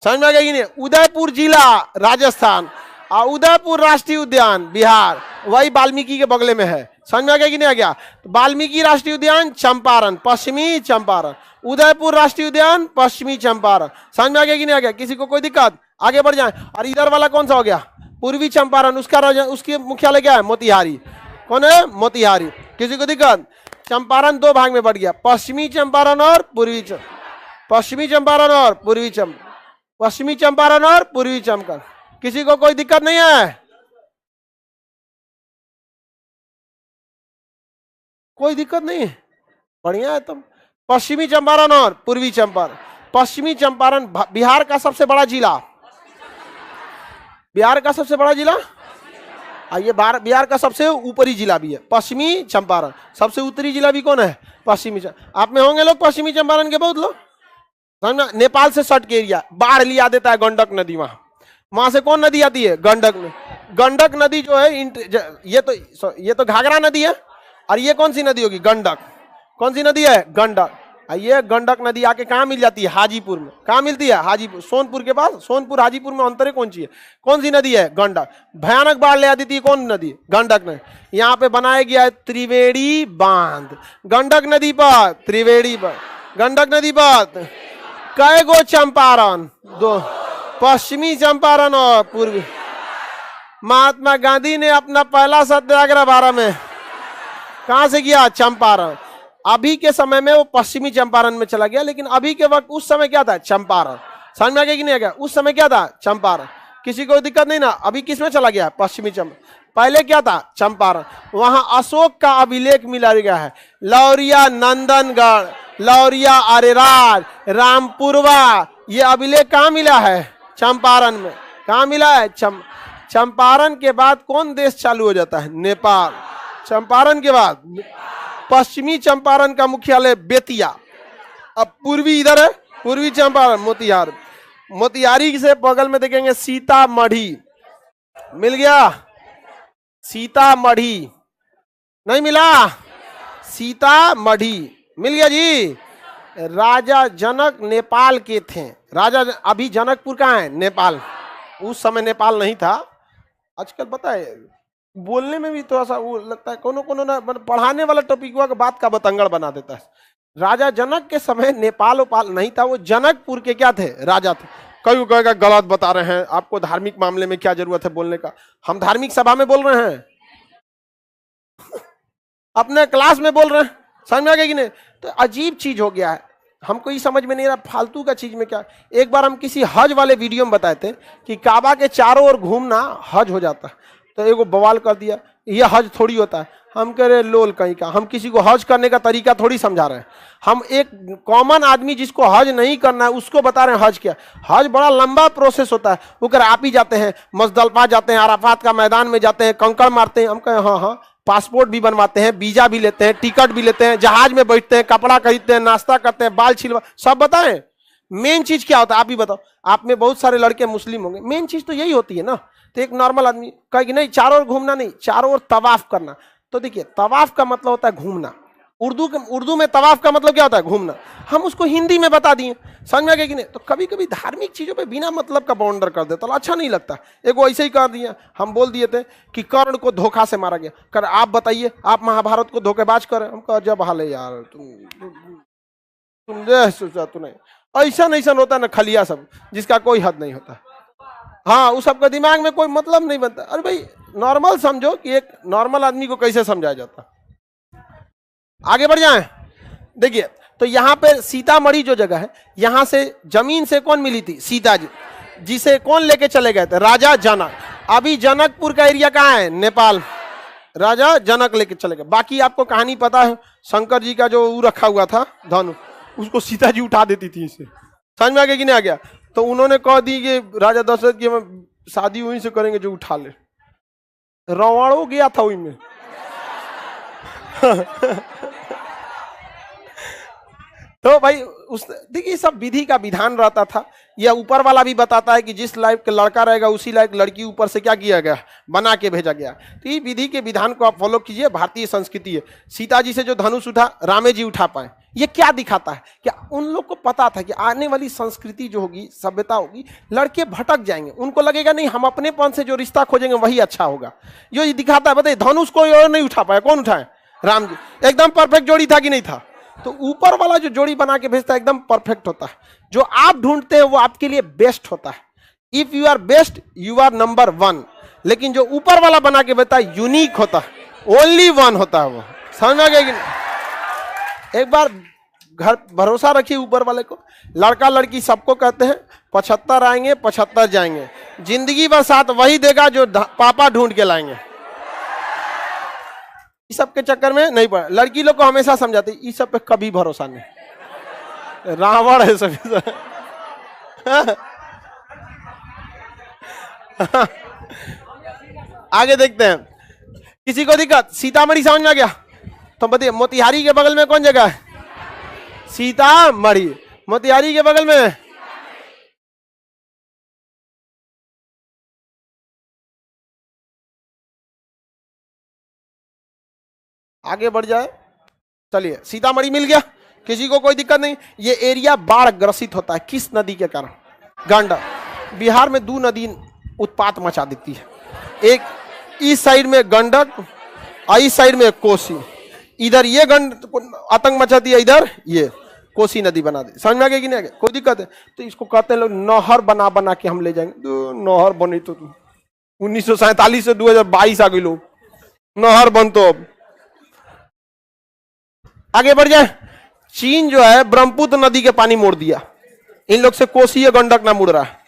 समझ में आ गया कि नहीं। उदयपुर जिला राजस्थान और उदयपुर राष्ट्रीय उद्यान बिहार, वही वाल्मीकि के बगले में है। समझ में आ गया कि नहीं आ गया। वाल्मीकि राष्ट्रीय उद्यान चंपारण, पश्चिमी चंपारण। उदयपुर राष्ट्रीय उद्यान पश्चिमी चंपारण। समझ में आ गया कि नहीं आ गया। किसी को कोई दिक्कत, आगे बढ़ जाए। और इधर वाला कौन सा हो गया, पूर्वी चंपारण, उसका उसकी मुख्यालय क्या है, मोतिहारी। कौन है, मोतिहारी। किसी को दिक्कत। चंपारण 2 भाग में बढ़ गया, पश्चिमी चंपारण और पूर्वी पश्चिमी चंपारण और पूर्वी पश्चिमी चंपारण और पूर्वी चंपारण। किसी को कोई दिक्कत नहीं है, कोई दिक्कत नहीं है, बढ़िया है। तुम पश्चिमी चंपारण और पूर्वी चंपारण। पश्चिमी चंपारण बिहार का सबसे बड़ा जिला, बिहार का सबसे बड़ा जिला, ये बिहार का सबसे ऊपरी जिला भी है पश्चिमी चंपारण। सबसे उत्तरी जिला भी कौन है, पश्चिमी। आप में होंगे लोग पश्चिमी चंपारण के, बहुत लोग। समझना, नेपाल से सट के एरिया, बाढ़ लिया देता है गंडक नदी, वहां से कौन नदी आती है, गंडक में। गंडक नदी जो है ये तो घाघरा नदी है, और ये कौन सी नदी होगी? गंडक। कौन सी नदी है? गंडक। ये गंडक नदी आके कहाँ मिल जाती है? हाजीपुर में। कहाँ मिलती है? हाजीपुर, सोनपुर के पास। सोनपुर हाजीपुर में अंतर है कौन सी है? कौन सी नदी है? गंडक। भयानक बाढ़ ले आती थी कौन नदी? गंडक ने। यहाँ पे बनाया गया है त्रिवेणी बांध, गंडक नदी पर। त्रिवेणी पर, गंडक नदी पर कई गो चंपारण? दो, पश्चिमी चंपारण और पूर्वी। महात्मा गांधी ने अपना पहला सत्याग्रह भारत में कहां से किया? चंपारण। अभी के समय में वो पश्चिमी चंपारण में चला गया, लेकिन अभी के वक्त उस समय क्या था? चंपारण। समझ में आ गया कि नहीं आ गया? उस समय क्या था? चंपारण। किसी को दिक्कत नहीं ना? अभी किस में चला गया? पश्चिमी चंपारण। पहले क्या था? चंपारण। वहां अशोक का अभिलेख मिला गया है। लौरिया नंदनगढ़, लौरिया अरेराज, रामपुरवा, ये अभिलेख कहाँ मिला है? चंपारण में। कहाँ मिला है? चंपारण के बाद कौन देश चालू हो जाता है? नेपाल। चंपारण के बाद पश्चिमी चंपारण का मुख्यालय बेतिया। अब पूर्वी इधर है, पूर्वी चंपारण मोतिहारी। मोतिहारी से बगल में देखेंगे सीतामढ़ी। मिल गया? सीतामढ़ी नहीं मिला? सीतामढ़ी मिल गया जी। राजा जनक नेपाल के थे। राजा, अभी जनकपुर कहाँ है? नेपाल। उस समय नेपाल नहीं था। आजकल पता है बोलने में भी थोड़ा सा वो लगता है, कोनो कोनो ना पढ़ाने वाला टॉपिक हुआ बात का बतंगड़ बना देता है। राजा जनक के समय नेपाल उपाल नहीं था, वो जनकपुर के क्या थे? राजा थे। कई कहेगा गलत बता रहे हैं, आपको धार्मिक मामले में क्या जरूरत है बोलने का? हम धार्मिक सभा में बोल रहे हैं, अपने क्लास में बोल रहे हैं। समझ में आ गया कि नहीं? तो अजीब चीज हो गया है, हमको ये समझ में नहीं रहा फालतू का चीज में क्या। एक बार हम किसी हज वाले वीडियो में बताए थे कि काबा के चारों ओर घूमना हज हो जाता है, तो एगो बवाल कर दिया ये हज थोड़ी होता है। हम कह रहे लोल कहीं का, हम किसी को हज करने का तरीका थोड़ी समझा रहे हैं। हम एक कॉमन आदमी जिसको हज नहीं करना है उसको बता रहे हैं हज क्या। हज बड़ा लंबा प्रोसेस होता है। वो कर आप ही जाते हैं, मजदलफा जाते हैं, अराफात का मैदान में जाते हैं, कंकड़ मारते हैं। हम कहें हाँ हाँ, पासपोर्ट भी बनवाते हैं, वीजा भी लेते हैं, टिकट भी लेते हैं, जहाज में बैठते हैं, कपड़ा खरीदते हैं, नाश्ता करते हैं, बाल छिलवा, सब बताएं। मेन चीज क्या होता है आप ही बताओ। आप में बहुत सारे लड़के मुस्लिम होंगे, मेन चीज तो यही होती है ना। तो एक नॉर्मल आदमी कहे कि नहीं चारों ओर घूमना नहीं, चारों ओर तवाफ करना। तो देखिए तवाफ का मतलब होता है घूमना। उर्दू में तवाफ का मतलब क्या होता है? घूमना। हम उसको हिंदी में बता दिए, समझ में आ गया कि नहीं? तो कभी कभी धार्मिक चीजों पे बिना मतलब का बाउंडर कर देता, तो अच्छा नहीं लगता। एक वो ऐसे ही कर दिया, हम बोल दिए थे कि कर्ण को धोखा से मारा गया। कर आप बताइए, आप महाभारत को धोखेबाज कर। हम कहा जब हाल है यार, तुम सोचा तू नहीं, ऐसा नहीं होता ना खलिया सब, जिसका कोई हद नहीं होता। हाँ, उस सबका दिमाग में कोई मतलब नहीं बनता। अरे भाई नॉर्मल समझो कि एक नॉर्मल आदमी को कैसे समझाया जाता। आगे बढ़ जाएं। देखिए तो यहाँ पे सीतामढ़ी जो जगह है, यहाँ से जमीन से कौन मिली थी? सीता जी, जिसे कौन लेके चले गए थे? राजा जनक। अभी जनकपुर का एरिया कहाँ है? नेपाल। राजा जनक लेके चले गए। बाकी आपको कहानी पता है, शंकर जी का जो वो रखा हुआ था धनु, उसको सीता जी उठा देती थी इसे। समझ में आ गया कि नहीं आ गया? तो उन्होंने कह दी कि राजा दशरथ की हम शादी वहीं से करेंगे जो उठा ले। रावण गया था वहीं में। तो भाई उस देखिए सब विधि का विधान रहता था। यह ऊपर वाला भी बताता है कि जिस लायक का लड़का रहेगा उसी लायक लड़की ऊपर से क्या किया गया? बना के भेजा गया। तो ये विधि के विधान को आप फॉलो कीजिए, भारतीय संस्कृति है। सीता जी से जो धनुष उठा, रामे जी उठा पाए। ये क्या दिखाता है? क्या उन लोग को पता था कि आने वाली संस्कृति जो होगी, सभ्यता होगी, लड़के भटक जाएंगे। उनको लगेगा नहीं हम अपनेपन से जो रिश्ता खोजेंगे वही अच्छा होगा। ये दिखाता है। बताइए धनुष कोई और नहीं उठा पाया, कौन उठाए? राम जी। एकदम परफेक्ट जोड़ी था कि नहीं था? तो ऊपर वाला जो जोड़ी बना के भेजता है एकदम परफेक्ट होता है। जो आप ढूंढते हैं वो आपके लिए बेस्ट होता है। If you are best you are number 1। लेकिन जो ऊपर वाला बना के भेजता है यूनिक होता है, ओनली 1 होता है वो। समझ में आ गया कि नहीं? एक बार घर भरोसा रखिए ऊपर वाले को। लड़का लड़की सबको कहते हैं 75 आएंगे 75 जाएंगे। जिंदगी भर साथ वही देगा जो पापा ढूंढ के लाएंगे। इस सब के चक्कर में नहीं पड़ा। लड़की लोग को हमेशा समझाते इस सब पे कभी भरोसा नहीं, रावण है सभी। आगे देखते हैं। किसी को दिक्कत? सीतामढ़ी समझ में आ गया? तो बताइए मोतिहारी के बगल में कौन जगह है? सीतामढ़ी। मोतिहारी के बगल में आगे बढ़ जाए, चलिए सीतामढ़ी मिल गया, किसी को कोई दिक्कत नहीं। ये एरिया बाढ़ ग्रसित होता है किस नदी के कारण? गंडक। बिहार में 2 नदी उत्पात मचा देती है, एक इस साइड में गंडक और इस साइड में कोसी। इधर ये आतंक मचाती है, इधर ये कोसी नदी बना दी। समझ में आ गया कि नहीं आ गया? कोई दिक्कत है? तो इसको कहते हैं लोग नहर बना बना के हम ले जाएंगे। तो नहर बनी तो 1947 से 2022 आ गई लोग, नहर बन तो अब आगे बढ़ जाए। चीन जो है ब्रह्मपुत्र नदी के पानी मोड़ दिया, इन लोग से कोसी या गंडक ना मुड़ रहा है।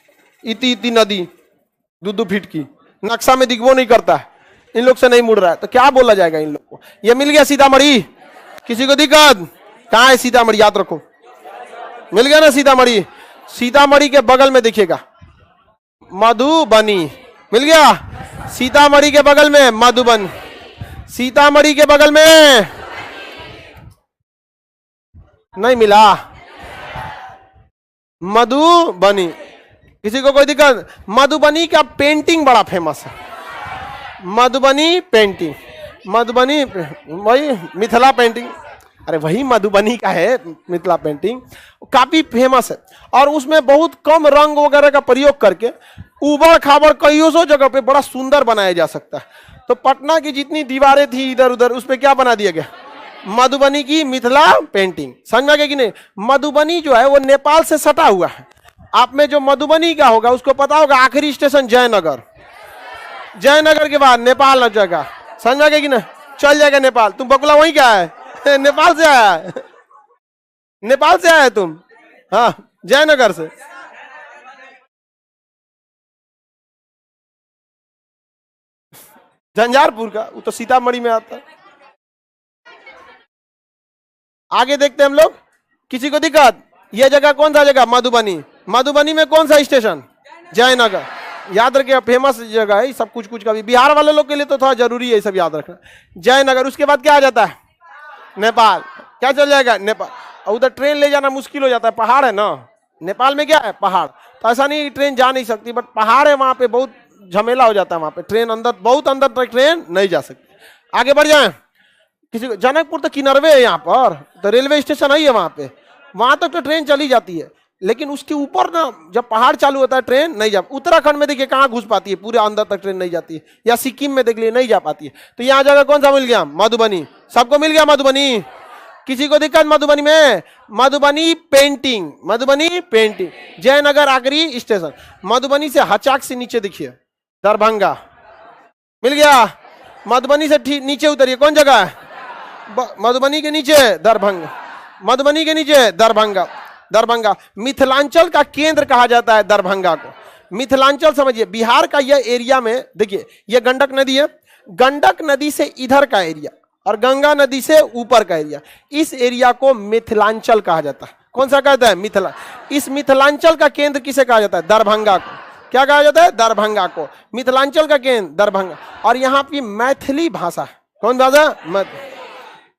इतनी इतनी नदी 2-2 फीट की, नक्शा में दिखबो नहीं करता है, इन लोग से नहीं मुड़ रहा है, तो क्या बोला जाएगा इन लोग को? ये मिल गया सीतामढ़ी, किसी को दिक्कत? कहाँ है सीतामढ़ी? याद रखो, मिल गया ना सीतामढ़ी। सीतामढ़ी के बगल में देखिएगा मधुबनी, मिल गया। सीतामढ़ी के बगल में मधुबनी, सीतामढ़ी के बगल में नहीं मिला, मधुबनी। किसी को कोई दिक्कत? मधुबनी का पेंटिंग बड़ा फेमस है, मधुबनी पेंटिंग, मधुबनी वही मिथिला पेंटिंग, अरे वही मधुबनी का है मिथिला पेंटिंग, काफी फेमस है। और उसमें बहुत कम रंग वगैरह का प्रयोग करके उबड़ खाबड़ कईयों सौ जगह पे बड़ा सुंदर बनाया जा सकता है। तो पटना की जितनी दीवारें थी इधर उधर, उस पर क्या बना दिया गया? मधुबनी की मिथिला पेंटिंग। समझ में आ गया कि नहीं? मधुबनी जो है वो नेपाल से सटा हुआ है। आप में जो मधुबनी का होगा उसको पता होगा आखिरी स्टेशन जयनगर, जयनगर के बाद नेपाल जगह। समझ में आ गया कि नहीं? चल जाएगा नेपाल। तुम बकुला वहीं क्या है? नेपाल से आया है, नेपाल से आया है तुम? हाँ, जयनगर से। झंझारपुर का, वो तो सीतामढ़ी में आता है। आगे देखते हैं हम लोग, किसी को दिक्कत? यह जगह कौन सा जगह? मधुबनी। मधुबनी में कौन सा स्टेशन? जयनगर। याद रखिए, फेमस जगह है सब कुछ का भी। बिहार वाले लोग के लिए तो थोड़ा जरूरी है सब याद रखना। जयनगर, उसके बाद क्या आ जाता है? नेपाल। क्या चल जाएगा? नेपाल। और उधर ट्रेन ले जाना मुश्किल हो जाता है, पहाड़ है ना नेपाल में। क्या है? पहाड़। तो ऐसा नहीं ट्रेन जा नहीं सकती, बट पहाड़ है वहां पे, बहुत झमेला हो जाता है वहां पे। ट्रेन अंदर, बहुत अंदर तक ट्रेन नहीं जा सकती। आगे बढ़ जाए, किसी को जनकपुर तो किनारे है यहाँ पर, तो रेलवे स्टेशन है वहां पे, वहां तक तो ट्रेन चली जाती है। लेकिन उसके ऊपर ना जब पहाड़ चालू होता है ट्रेन नहीं जा। उत्तराखंड में देखिए कहाँ घुस पाती है, पूरे अंदर तक ट्रेन नहीं जाती है। या सिक्किम में देख लीजिए नहीं जा पाती है। तो यहाँ जगह कौन सा मिल गया? मधुबनी। सबको मिल गया मधुबनी? किसी को दिक्कत मधुबनी में? Madhubani painting, Madhubani painting. जयनगर आखिरी स्टेशन। मधुबनी से हचाक से नीचे देखिए दरभंगा, मिल गया। मधुबनी से नीचे उतरिए, कौन जगह है? मधुबनी के नीचे दरभंगा, मधुबनी के नीचे दरभंगा। दरभंगा मिथिलांचल का केंद्र कहा जाता है दरभंगा को। मिथिलांचल समझिए, बिहार का यह एरिया में देखिए, यह गंडक नदी है, गंडक नदी से इधर का एरिया और गंगा नदी से ऊपर का एरिया, इस एरिया को मिथिलांचल कहा जाता है। कौन सा कहता है? मिथिला। इस मिथिलांचल का केंद्र किसे कहा जाता है? दरभंगा को। क्या कहा जाता है? दरभंगा को। मिथिलांचल का केंद्र दरभंगा। और यहाँ की मैथिली भाषा, कौन भाषा?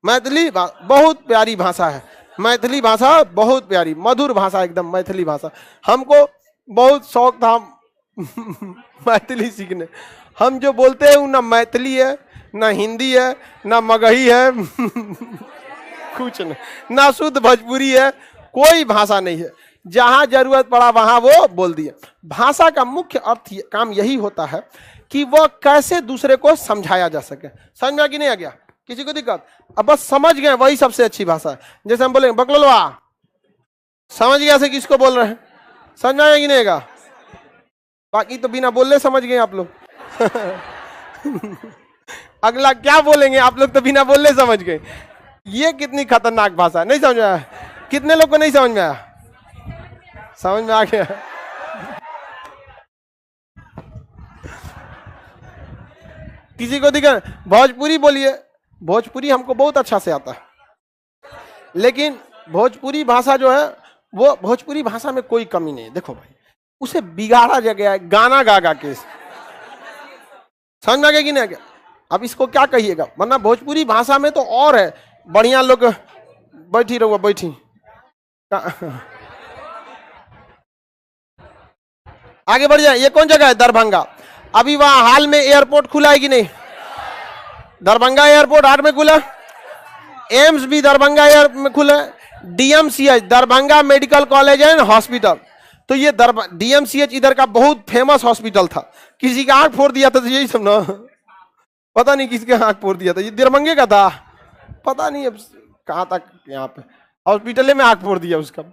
मैथिली बहुत प्यारी भाषा है। मैथिली भाषा बहुत प्यारी, मधुर भाषा एकदम, मैथिली भाषा। हमको बहुत शौक था मैथिली सीखने। हम जो बोलते हैं ना मैथिली है, ना हिंदी है, ना मगही है कुछ नहीं, ना शुद्ध भोजपुरी है, कोई भाषा नहीं है। जहां जरूरत पड़ा वहां वो बोल दिए। भाषा का मुख्य अर्थ काम यही होता है कि वह कैसे दूसरे को समझाया जा सके। समझ में कि नहीं आ गया? किसी को दिक्कत? अब बस समझ गए, वही सबसे अच्छी भाषा है। जैसे हम बोलेंगे बकलोलवा, समझ गया से किसको बोल रहे हैं? समझ में आएगा कि नहीं आएगा? बाकी तो बिना बोलने समझ गए आप लोग अगला क्या बोलेंगे आप लोग तो बिना बोलने समझ गए। ये कितनी खतरनाक भाषा है। नहीं समझ में आया? कितने लोग को नहीं समझ में आया? समझ में आ गया? किसी को दिक्कत? भोजपुरी बोलिए। भोजपुरी हमको बहुत अच्छा से आता है, लेकिन भोजपुरी भाषा जो है वो, भोजपुरी भाषा में कोई कमी नहीं है। देखो भाई, उसे बिगाड़ा जा गया है गाना गा गा के। समझ में आ गया कि नहीं आ गया? अब इसको क्या कहिएगा, वरना भोजपुरी भाषा में तो और है बढ़िया। लोग बैठी रहो, बैठी आगे बढ़ जाए। ये कौन जगह है? दरभंगा। अभी वहां हाल में एयरपोर्ट खुला है कि नहीं? दरभंगा एयरपोर्ट हाल में खुला। एम्स भी दरभंगा एयर में खुले, DMCH Darbhanga medical college and hospital. तो ये डीएमसीएच इधर का बहुत फेमस हॉस्पिटल था। किसी का आंख फोड़ दिया था तो यही सब ना, पता नहीं किसके आंख फोड़ दिया था, ये दरभंगे का था, पता नहीं अब कहाँ तक, यहाँ पे हॉस्पिटल में आंख फोड़ दिया उसका,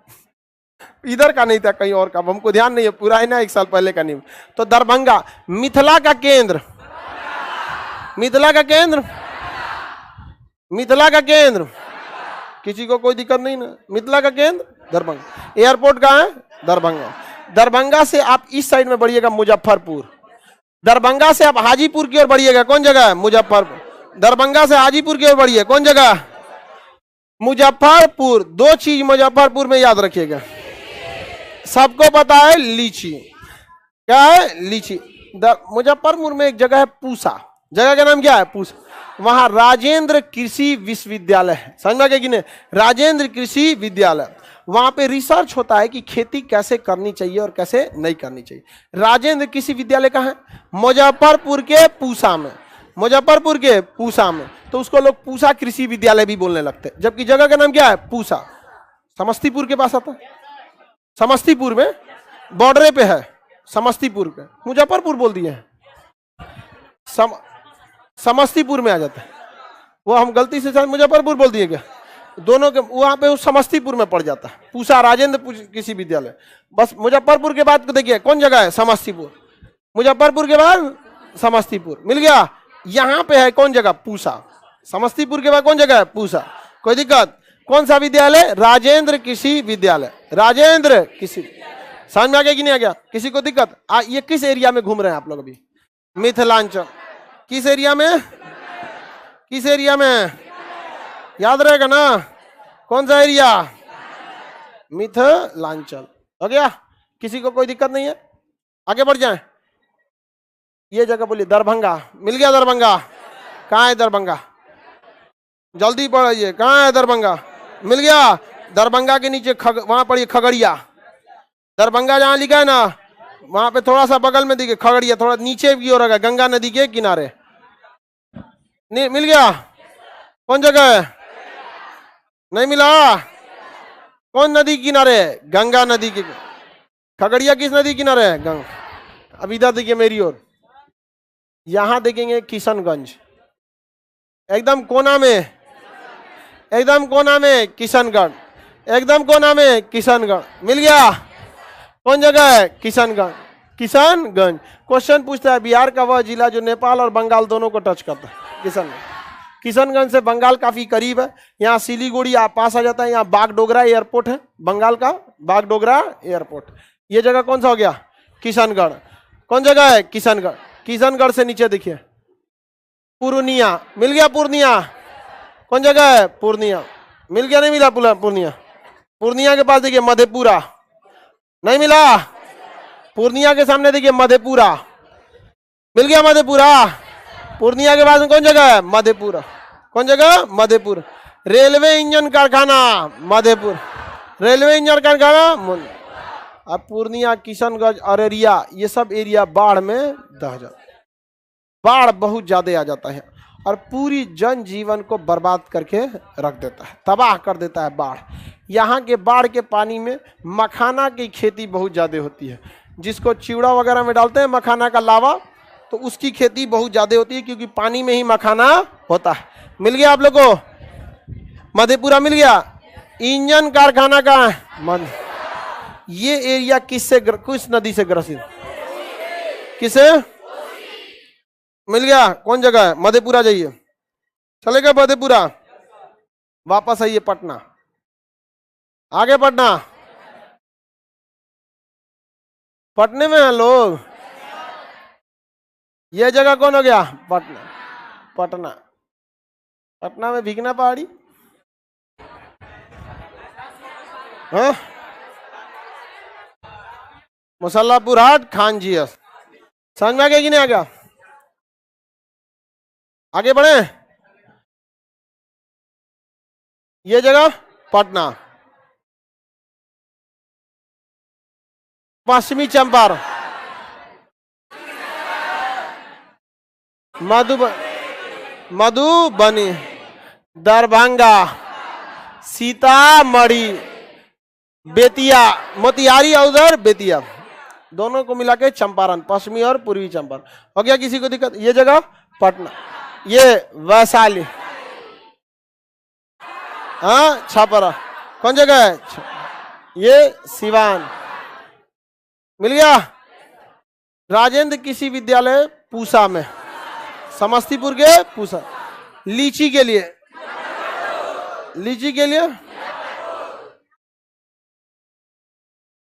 इधर का नहीं था कहीं और का, हमको ध्यान नहीं है, पूरा है ना 1 साल पहले का नहीं। तो दरभंगा मिथिला का केंद्र, मिथिला का केंद्र, मिथिला का केंद्र, किसी को कोई दिक्कत नहीं ना, मिथिला का केंद्र दरभंगा। एयरपोर्ट कहाँ है? दरभंगा। दरभंगा से आप इस साइड में बढ़िएगा मुजफ्फरपुर, दरभंगा से आप हाजीपुर की ओर बढ़िएगा, कौन जगह है? मुजफ्फरपुर। दरभंगा से हाजीपुर की ओर बढ़िए, कौन जगह? मुजफ्फरपुर। 2 चीज मुजफ्फरपुर में याद रखिएगा, सबको पता है, लीची। क्या है? लीची। मुजफ्फरपुर में एक जगह है पूसा, जगह का नाम क्या है? पूसा। वहां राजेंद्र कृषि विश्वविद्यालय है, समझ में आ गया कि नहीं? राजेंद्र कृषि विद्यालय, वहां पे रिसर्च होता है कि खेती कैसे करनी चाहिए और कैसे नहीं करनी चाहिए। राजेंद्र कृषि विद्यालय कहाँ है? मुजफ्फरपुर के पूसा में, मुजफ्फरपुर के पूसा में। तो उसको लोग पूसा कृषि विद्यालय भी बोलने लगते हैं, जबकि जगह का नाम क्या है? पूसा। समस्तीपुर के पास आता है, समस्तीपुर में बॉर्डर पे है, समस्तीपुर पे, मुजफ्फरपुर बोल दिए हैं, समस्तीपुर में आ जाता है वो, हम गलती से मुजफ्फरपुर बोल दिए क्या? दोनों के वहां पे समस्तीपुर में पड़ जाता है, पूसा राजेंद्र कृषि विद्यालय। बस मुजफ्फरपुर के बाद देखिए कौन जगह है? समस्तीपुर। मुजफ्फरपुर के बाद समस्तीपुर, मिल गया। यहाँ पे है कौन जगह? पूसा। समस्तीपुर के बाद कौन जगह है? पूसा। कोई दिक्कत? कौन सा विद्यालय? राजेंद्र कृषि विद्यालय, राजेंद्र कृषि। समझ में आ गया कि नहीं आ गया? किसी को दिक्कत? ये किस एरिया में घूम रहे हैं आप लोग अभी? मिथिलांचल। किस एरिया में? किस एरिया में? याद रहेगा ना, कौन सा एरिया? मिथिलांचल। हो गया? किसी को कोई दिक्कत नहीं है? आगे बढ़ जाएं। ये जगह बोलिए, दरभंगा। मिल गया दरभंगा? कहाँ है दरभंगा? जल्दी पढ़िए, कहाँ है दरभंगा? मिल गया। दरभंगा के नीचे वहां पढ़िए खगड़िया। दरभंगा जहां लिखा है ना, वहां पे थोड़ा सा बगल में दिखे खगड़िया, थोड़ा नीचे की ओर होगा, गंगा नदी के किनारे। नहीं मिल गया? कौन जगह है? नहीं मिला? कौन नदी किनारे है? गंगा नदी के। खगड़िया किस नदी किनारे है? गंगा। अब इधर देखिए मेरी ओर, यहां देखेंगे किशनगंज, एकदम कोना में, एकदम कोना में किशनगढ़, एकदम कोना में किशनगढ़। मिल गया? कौन जगह है? किशनगंज। किशनगंज। क्वेश्चन पूछता है बिहार का वह जिला जो नेपाल और बंगाल दोनों को टच करता है, किशनगंज। किशनगंज से बंगाल काफी करीब है, यहाँ सिलीगुड़ी पास आ जाता है, यहाँ बागडोगरा एयरपोर्ट है, बंगाल का बागडोगरा एयरपोर्ट। ये जगह कौन सा हो गया? किशनगढ़। कौन जगह है? किशनगढ़। किशनगढ़ से नीचे देखिए पूर्णिया। मिल गया? पूर्णिया। कौन जगह है? पूर्णिया। मिल गया? नहीं मिला? पूर्णिया। पूर्णिया के पास देखिए मधेपुरा। नहीं मिला? पूर्णिया के सामने देखिए मधेपुरा। मिल गया? मधेपुरा। पूर्णिया के पास में कौन जगह है? मधेपुरा। कौन जगह? मधेपुरा। रेलवे इंजन कारखाना मधेपुर, रेलवे इंजन कारखाना। अब पूर्णिया, किशनगंज, अररिया, ये सब एरिया बाढ़ में दह जाता है, बाढ़ बहुत ज्यादा आ जाता है और पूरी जनजीवन को बर्बाद करके रख देता है, तबाह कर देता है बाढ़। यहाँ के बाढ़ के पानी में मखाना की खेती बहुत ज़्यादा होती है, जिसको चिवड़ा वगैरह में डालते हैं मखाना का लावा, तो उसकी खेती बहुत ज़्यादा होती है क्योंकि पानी में ही मखाना होता है। मिल गया आप लोग को? मधेपुरा मिल गया। इंजन कारखाना कहाँ है? ये एरिया किससे, किस नदी से ग्रसित? किसे? मिल गया? कौन जगह है? मधेपुरा। जाइए, चलेगा मधेपुरा, वापस आइए पटना, आगे पटना। पटने में हैं लोग। ये जगह कौन हो गया? पटना। पटना, पटना में भीगना पहाड़ी, हाँ? मुसल्लापुर हाट, खान जी। समझ में आ गया कि नहीं आ गया? आगे बढ़े। ये जगह पटना। पश्चिमी चंपारण, मधुबनी, दरभंगा, सीतामढ़ी, बेतिया, मोतिहारी और उधर बेतिया, दोनों को मिला के चंपारण, पश्चिमी और पूर्वी चंपारण। हो गया किसी को दिक्कत? ये जगह पटना, ये वैशाली, हाँ छापरा, कौन जगह है? ये सिवान, मिल गया। राजेंद्र कृषि विद्यालय पूसा में, समस्तीपुर के पूसा। लीची के लिए, लीची के लिए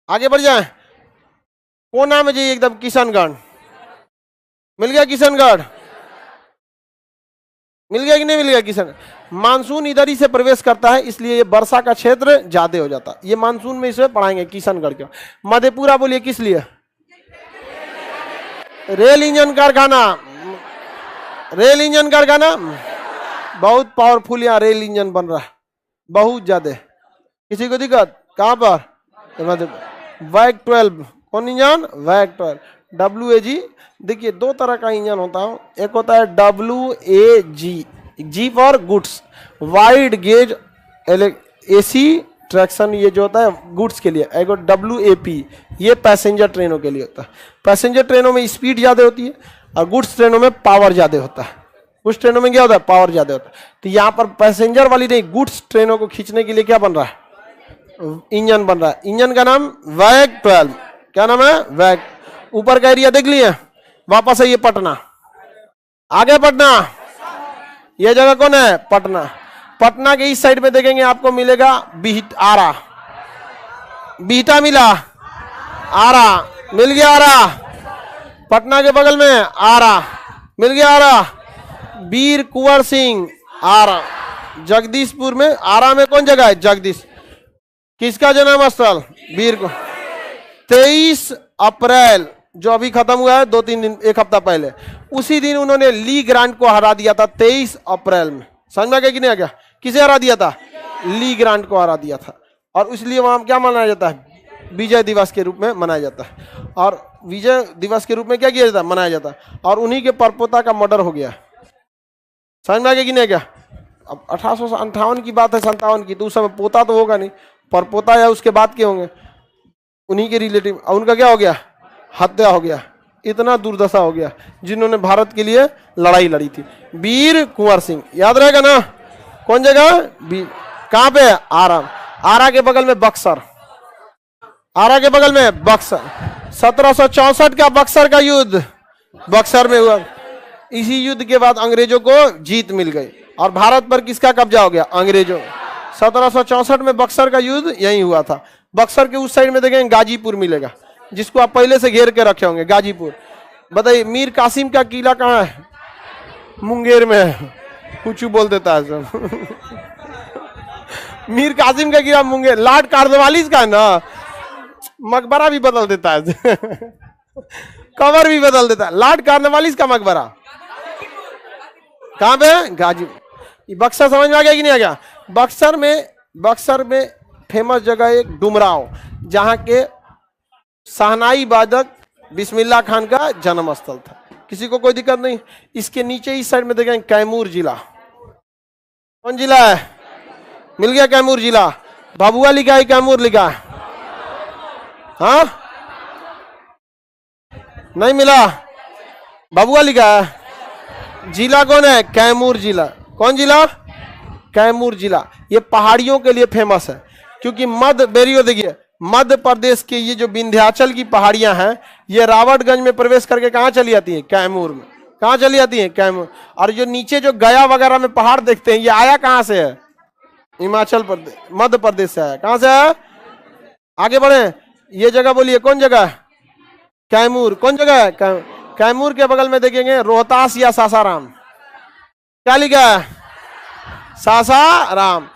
आगे बढ़ जाए। कोना में जाइए एकदम, किशनगढ़, मिल गया किशनगढ़, मिल गया कि नहीं मिल गया किशनगढ़? मानसून इधर ही से प्रवेश करता है, इसलिए ये वर्षा का क्षेत्र ज्यादा हो जाता है। ये मानसून में इसे पढ़ाएंगे किशनगढ़ के। मधेपुरा बोलिए किस लिए? रेल इंजन कारखाना, रेल इंजन कारखाना बहुत पावरफुल, यहाँ रेल इंजन बन रहा है बहुत ज्यादा। किसी को दिक्कत? कहाँ पर? वैग 12, कौन इंजन? वैग 12, WAG। देखिए दो तरह का इंजन होता है, एक होता है WAG, G for goods, wide gauge AC traction, ये जो होता है गुड्स के लिए। एक WAP, ये पैसेंजर ट्रेनों के लिए होता है। पैसेंजर ट्रेनों में स्पीड ज्यादा होती है और गुड्स ट्रेनों में पावर ज्यादा होता है। कुछ ट्रेनों में क्या होता है? पावर ज्यादा होता है। तो यहाँ पर पैसेंजर वाली नहीं, गुड्स ट्रेनों को खींचने के लिए क्या बन रहा है? इंजन बन रहा है। इंजन का नाम वैग 12, क्या नाम है? वैग। ऊपर का एरिया देख लिए, वापस है ये पटना, आगे पटना, ये जगह कौन है? पटना। पटना के इस साइड में देखेंगे आपको मिलेगा आरा, बीटा मिला, आरा मिल गया, आरा। पटना के बगल में आरा मिल गया, आरा। वीर कुंवर सिंह, आरा। जगदीशपुर में, आरा में कौन जगह है? जगदीश। किसका जन्म स्थल? वीर को। 23 अप्रैल जो अभी खत्म हुआ है, 2-3 दिन, एक हफ्ता पहले, उसी दिन उन्होंने ली ग्रांट को हरा दिया था, 23 अप्रैल में। समझ में आ गया कि नहीं आ गया? किसे हरा दिया था? ली ग्रांट को हरा दिया था। और इसलिए वहां क्या मनाया जाता है? विजय दिवस के रूप में मनाया जाता है। और विजय दिवस के रूप में क्या किया जाता है? मनाया जाता है। और उन्हीं के परपोता का मर्डर हो गया। समझ में आ गया कि नहीं आ गया? अब 1858 की बात है, 57 की, तो उस समय पोता तो होगा नहीं, परपोता या उसके बाद के होंगे, उन्हीं के रिलेटिव। उनका क्या हो गया? हत्या हो गया। इतना दुर्दशा हो गया, जिन्होंने भारत के लिए लड़ाई लड़ी थी। वीर कुंवर सिंह, याद रहेगा ना? कौन जगह? कहां पे? आरा। आरा के बगल में बक्सर, आरा के बगल में बक्सर। 1764 का बक्सर का युद्ध बक्सर में हुआ। इसी युद्ध के बाद अंग्रेजों को जीत मिल गई और भारत पर किसका कब्जा हो गया? अंग्रेजों। 1764 में बक्सर का युद्ध यही हुआ था। बक्सर के उस साइड में देखेंगे गाजीपुर मिलेगा, जिसको आप पहले से घेर के रखे होंगे, गाजीपुर। बताइए मीर कासिम का किला कहाँ है? मुंगेर में है। कुछ बोल देता है सब। मीर कासिम का किला मुंगेर। लॉर्ड कार्नवालिस का है ना, मकबरा भी बदल देता है। कवर भी बदल देता है। लॉर्ड कार्नवालिस का मकबरा कहां पे? गाजीपुर। बक्सर समझ में आ गया कि नहीं आ गया? बक्सर में फेमस जगह एक डुमराव, जहां के शहनाई वादक बिस्मिल्लाह खान का जन्म स्थल था। किसी को कोई दिक्कत नहीं? इसके नीचे इस साइड में देखें कैमूर जिला। कौन जिला है? मिल गया कैमूर जिला। भभुआ लिखा है, कैमूर लिखा है? हाँ नहीं मिला, भभुआ लिखा है। जिला कौन है? कैमूर जिला। कौन जिला? कैमूर जिला। ये पहाड़ियों के लिए फेमस है, क्योंकि देखिए मध्य प्रदेश के ये जो विंध्याचल की पहाड़ियां हैं, ये रावटगंज में प्रवेश करके कहाँ चली जाती है? कैमूर में। कहाँ चली जाती है? कैमूर। और जो नीचे जो गया वगैरह में पहाड़ देखते हैं, ये आया कहाँ से है? हिमाचल प्रदेश, मध्य प्रदेश से आया। कहाँ से आया? आगे बढ़े। ये जगह बोलिए, कौन जगह? कैमूर। कौन जगह है? कैमूर के बगल में देखेंगे रोहतास या सासाराम। क्या लिखा है? सासाराम।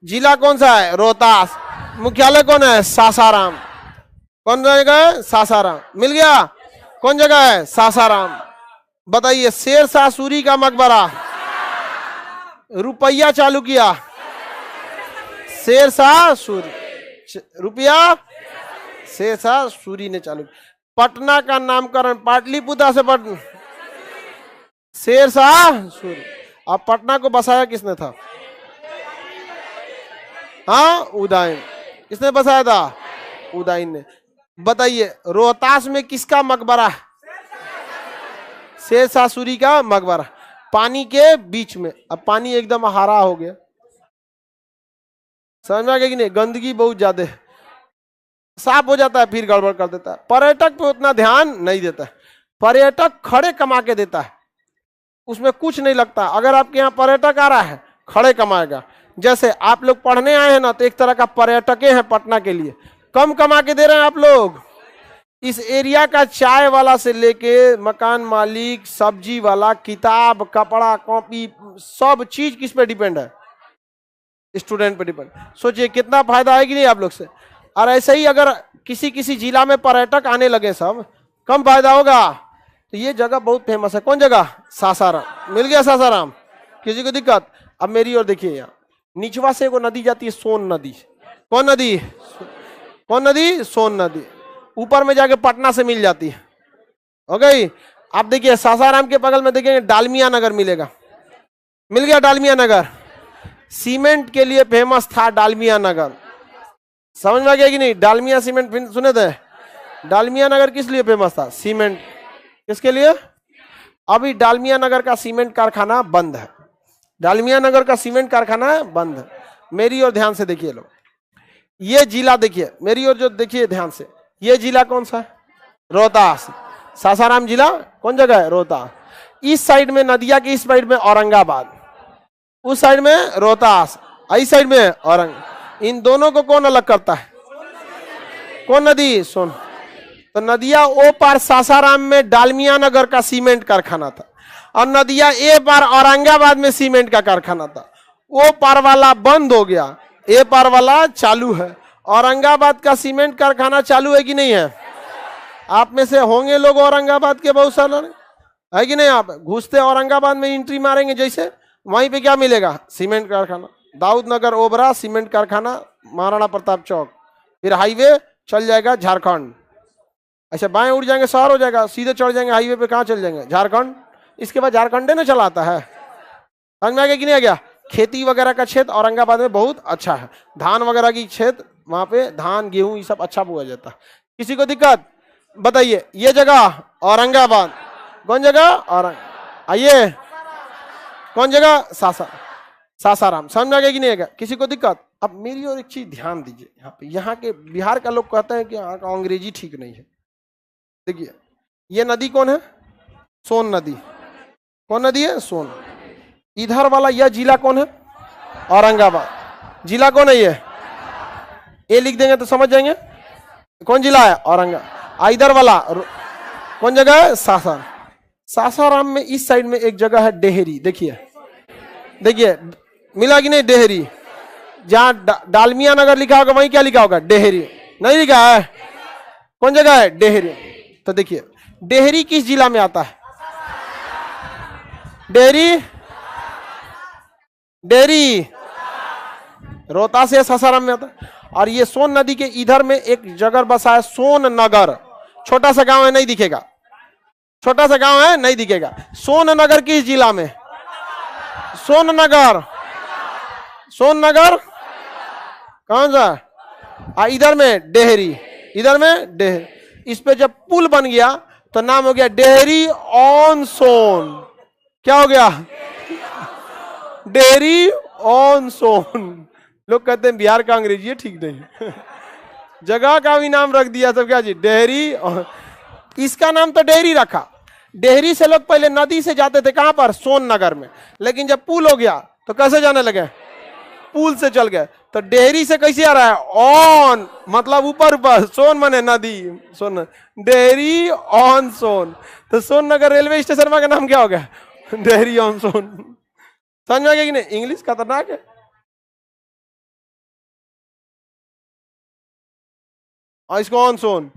जिला कौन सा है? रोहतास। मुख्यालय कौन है? सासाराम। कौन जगह है? सासाराम। मिल गया। कौन जगह है? सासाराम। बताइए शेर शाह सूरी का मकबरा, रुपया चालू किया शेर शाह सूरी, रुपया शेर शाह सूरी ने चालू। पटना का नामकरण पाटलिपुत्र से शेर शाह सूरी। अब पटना को बसाया किसने था? हाँ उदाइन। किसने बसाया था? उदाइन ने। बताइए रोहतास में किसका मकबरा है? शेषासुरी का मकबरा, पानी के बीच में। अब पानी एकदम हरा हो गया, समझ में आ गया कि नहीं? गंदगी बहुत ज्यादा है, साफ हो जाता है फिर गड़बड़ कर देता है। पर्यटक पे उतना ध्यान नहीं देता है। पर्यटक खड़े कमा के देता है, उसमें कुछ नहीं लगता। अगर आपके यहाँ पर्यटक आ रहा है खड़े कमाएगा। जैसे आप लोग पढ़ने आए हैं ना, तो एक तरह का पर्यटक हैं पटना के लिए, कम कमा के दे रहे हैं आप लोग। इस एरिया का चाय वाला से लेके मकान मालिक, सब्जी वाला, किताब, कपड़ा, कॉपी, सब चीज किस पे डिपेंड है? स्टूडेंट पे डिपेंड। सोचिए कितना फायदा है कि नहीं आप लोग से। और ऐसे ही अगर किसी किसी जिला में पर्यटक आने लगे सब, कम फायदा होगा। तो ये जगह बहुत फेमस है। कौन जगह? सासाराम। मिल गया सासाराम? किसी को दिक्कत? अब मेरी ओर देखिए, यहाँ निचवा से एगो नदी जाती है, सोन नदी। कौन नदी? कौन नदी? सोन नदी। ऊपर में जाके पटना से मिल जाती है। हो गई। आप देखिए सासाराम के बगल में देखेंगे डालमिया नगर मिलेगा। मिल गया डालमिया नगर। सीमेंट के लिए फेमस था डालमिया नगर। समझ में आ गया कि नहीं? डालमिया सीमेंट सुने थे? डालमिया नगर किस लिए फेमस था? सीमेंट। किसके लिए? अभी डालमिया नगर का सीमेंट कारखाना बंद है। डालमिया नगर का सीमेंट कारखाना बंद है। मेरी ओर ध्यान से देखिए लोग, ये जिला देखिए, मेरी ओर जो देखिए ध्यान से, ये जिला कौन सा है? रोहतास। सासाराम जिला कौन जगह है? रोहतास। इस साइड में नदिया के इस साइड में औरंगाबाद, उस साइड में रोहतास, इस साइड में औरंग। इन दोनों को कौन अलग करता है? कौन नदी? सोन। तो नदिया ओ पार सासाराम में डालमिया नगर का सीमेंट कारखाना था, और नदिया ए पार औरंगाबाद में सीमेंट का कारखाना था। वो पार वाला बंद हो गया, ए पार वाला चालू है। औरंगाबाद का सीमेंट कारखाना चालू है कि नहीं है? आप में से होंगे लोग औरंगाबाद के बहुत सारे, है कि नहीं? आप घुसते औरंगाबाद में एंट्री मारेंगे जैसे, वहीं पे क्या मिलेगा? सीमेंट कारखाना। दाऊद नगर ओबरा सीमेंट कारखाना, महाराणा प्रताप चौक, फिर हाईवे चल जाएगा झारखंड। अच्छा बाएं उड़ जाएंगे शहर हो जाएगा, सीधे चढ़ जाएंगे हाईवे पे, कहाँ चल जाएंगे? झारखंड। इसके बाद झारखंड ना चलाता है। समझ में आ गया कि नहीं आ गया? खेती वगैरह का क्षेत्र औरंगाबाद में बहुत अच्छा है। धान वगैरह की क्षेत्र, वहां पे धान गेहूं ये सब अच्छा बोया जाता है। किसी को दिक्कत? बताइए। ये जगह औरंगाबाद। कौन जगह? औरंग। आइए कौन जगह? सासाराम। समझ में आ गया कि नहीं आ गया? किसी को दिक्कत? अब मेरी और एक चीज ध्यान दीजिए, यहाँ पे यहाँ के बिहार का लोग कहते हैं कि यहाँ का अंग्रेजी ठीक नहीं है। देखिए ये नदी कौन है? सोन नदी। कौन नदी है? सोन। इधर वाला यह जिला कौन है? औरंगाबाद। जिला कौन है ये लिख देंगे तो समझ जाएंगे कौन जिला है? औरंगाबाद। इधर वाला कौन जगह है? सासाराम। सासाराम में इस साइड में एक जगह है डेहरी। देखिए देखिए मिला कि नहीं? डेहरी। जहां डालमिया नगर लिखा होगा वहीं क्या लिखा होगा? डेहरी। नहीं लिखा है? कौन जगह है? डेहरी। तो देखिए डेहरी किस जिला में आता है? डेहरी। डेहरी रोहतास से सासाराम में आता है। और ये सोन नदी के इधर में एक जगह बसा है सोन नगर। छोटा सा गांव है, नहीं दिखेगा। छोटा सा गांव है, नहीं दिखेगा। सोन नगर किस जिला में? सोन नगर। सोन नगर कौन सा? इधर में डेहरी। इधर में डेहरी। इस पे जब पुल बन गया तो नाम हो गया डेहरी ऑन सोन। क्या हो गया? डेहरी ऑन सोन। लोग कहते हैं बिहार का अंग्रेजी ठीक नहीं। जगह का भी नाम रख दिया सब क्या जी? डेहरी। इसका नाम तो डेहरी रखा। डेहरी से लोग पहले नदी से जाते थे, कहां पर? सोन नगर में। लेकिन जब पुल हो गया तो कैसे जाने लगे? पुल से चल गए। तो डेहरी से कैसे आ रहा है? ऑन, मतलब ऊपर ऊपर, सोन माने नदी, सोन। डेहरी ऑन सोन। तो सोन नगर रेलवे स्टेशन का नाम क्या हो गया? डेहरी ऑन सोन। समझ में आ गया कि नहीं? इंग्लिश खतरनाक है। और इसको ऑन सोन।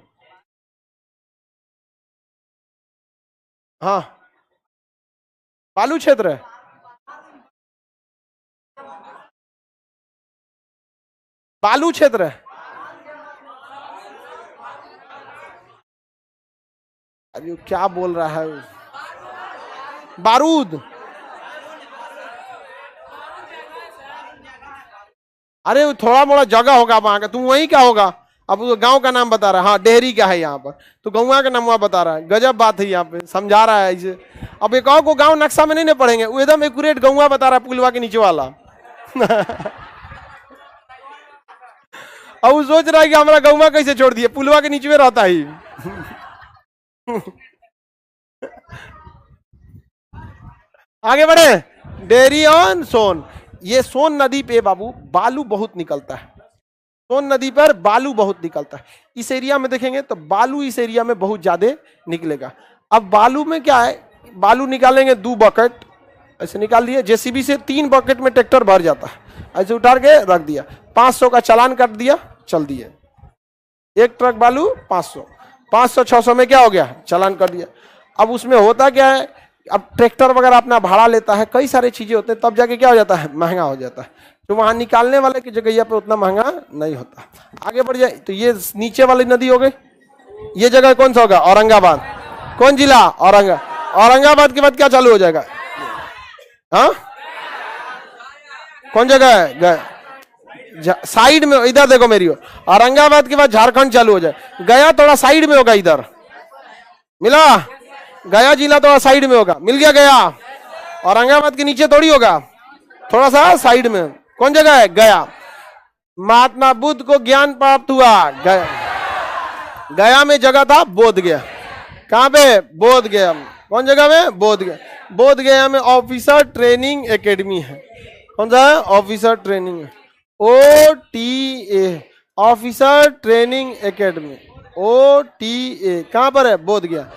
हाँ बालू क्षेत्र है। बालू क्षेत्र है। अरे क्या बोल रहा है? बारूद। अरे वो थोड़ा मोड़ा जगह होगा वहां का, तुम वहीं का होगा। अब वो गांव का नाम बता रहा है, हाँ डेहरी क्या है यहाँ पर, तो गौवा का नाम वहां बता रहा है। गजब बात है, यहाँ पे समझा रहा है इसे। अब एक और को गांव नक्शा में नहीं ना पढ़ेंगे, वो एकदम एक्यूरेट गौवा बता रहा है, पुलवा के नीचे वाला। अब वो सोच रहा है कि हमारा गौवा कैसे छोड़ दिए, पुलवा के नीचे में रहता ही। आगे बढ़े। डेयरी ऑन सोन, ये सोन नदी पे बाबू बालू बहुत निकलता है। सोन नदी पर बालू बहुत निकलता है। इस एरिया में देखेंगे तो बालू इस एरिया में बहुत ज्यादा निकलेगा। अब बालू में क्या है, बालू निकालेंगे 2 बकेट ऐसे निकाल दिए, जेसीबी से 3 बकेट में ट्रैक्टर भर जाता है। ऐसे उतार के रख दिया, 500 का चालान कर दिया, चल दिए। एक ट्रक बालू 500, 500 600 में क्या हो गया, चालान कर दिया। अब उसमें होता क्या है, अब ट्रैक्टर वगैरह अपना भाड़ा लेता है, कई सारी चीजें होते हैं, तब जाके क्या हो जाता है, महंगा हो जाता है। तो वहां निकालने वाले की जगह पे उतना महंगा नहीं होता। आगे बढ़ जाए तो ये नीचे वाली नदी हो गई। ये जगह कौन सा होगा, औरंगाबाद। कौन जिला, औरंगाबाद के बाद क्या चालू हो जाएगा, हाँ कौन जगह है, साइड में, इधर देखो मेरी ओर, औरंगाबाद के बाद झारखंड चालू हो जाए। गया थोड़ा साइड में होगा, इधर मिला, गया जिला थोड़ा साइड में होगा, मिल गया गया। औरंगाबाद के नीचे थोड़ी होगा, थोड़ा सा साइड में। कौन जगह है, गया। महात्मा बुद्ध को ज्ञान प्राप्त हुआ, गया। गया में जगह था बोध गया। कहां पे, बोध गया। कौन जगह में, बोध गया। बोध गया में ऑफिसर ट्रेनिंग एकेडमी है। कौन सा है, officer training, OTA, officer training academy, OTA। कहां पर है, बोध गया।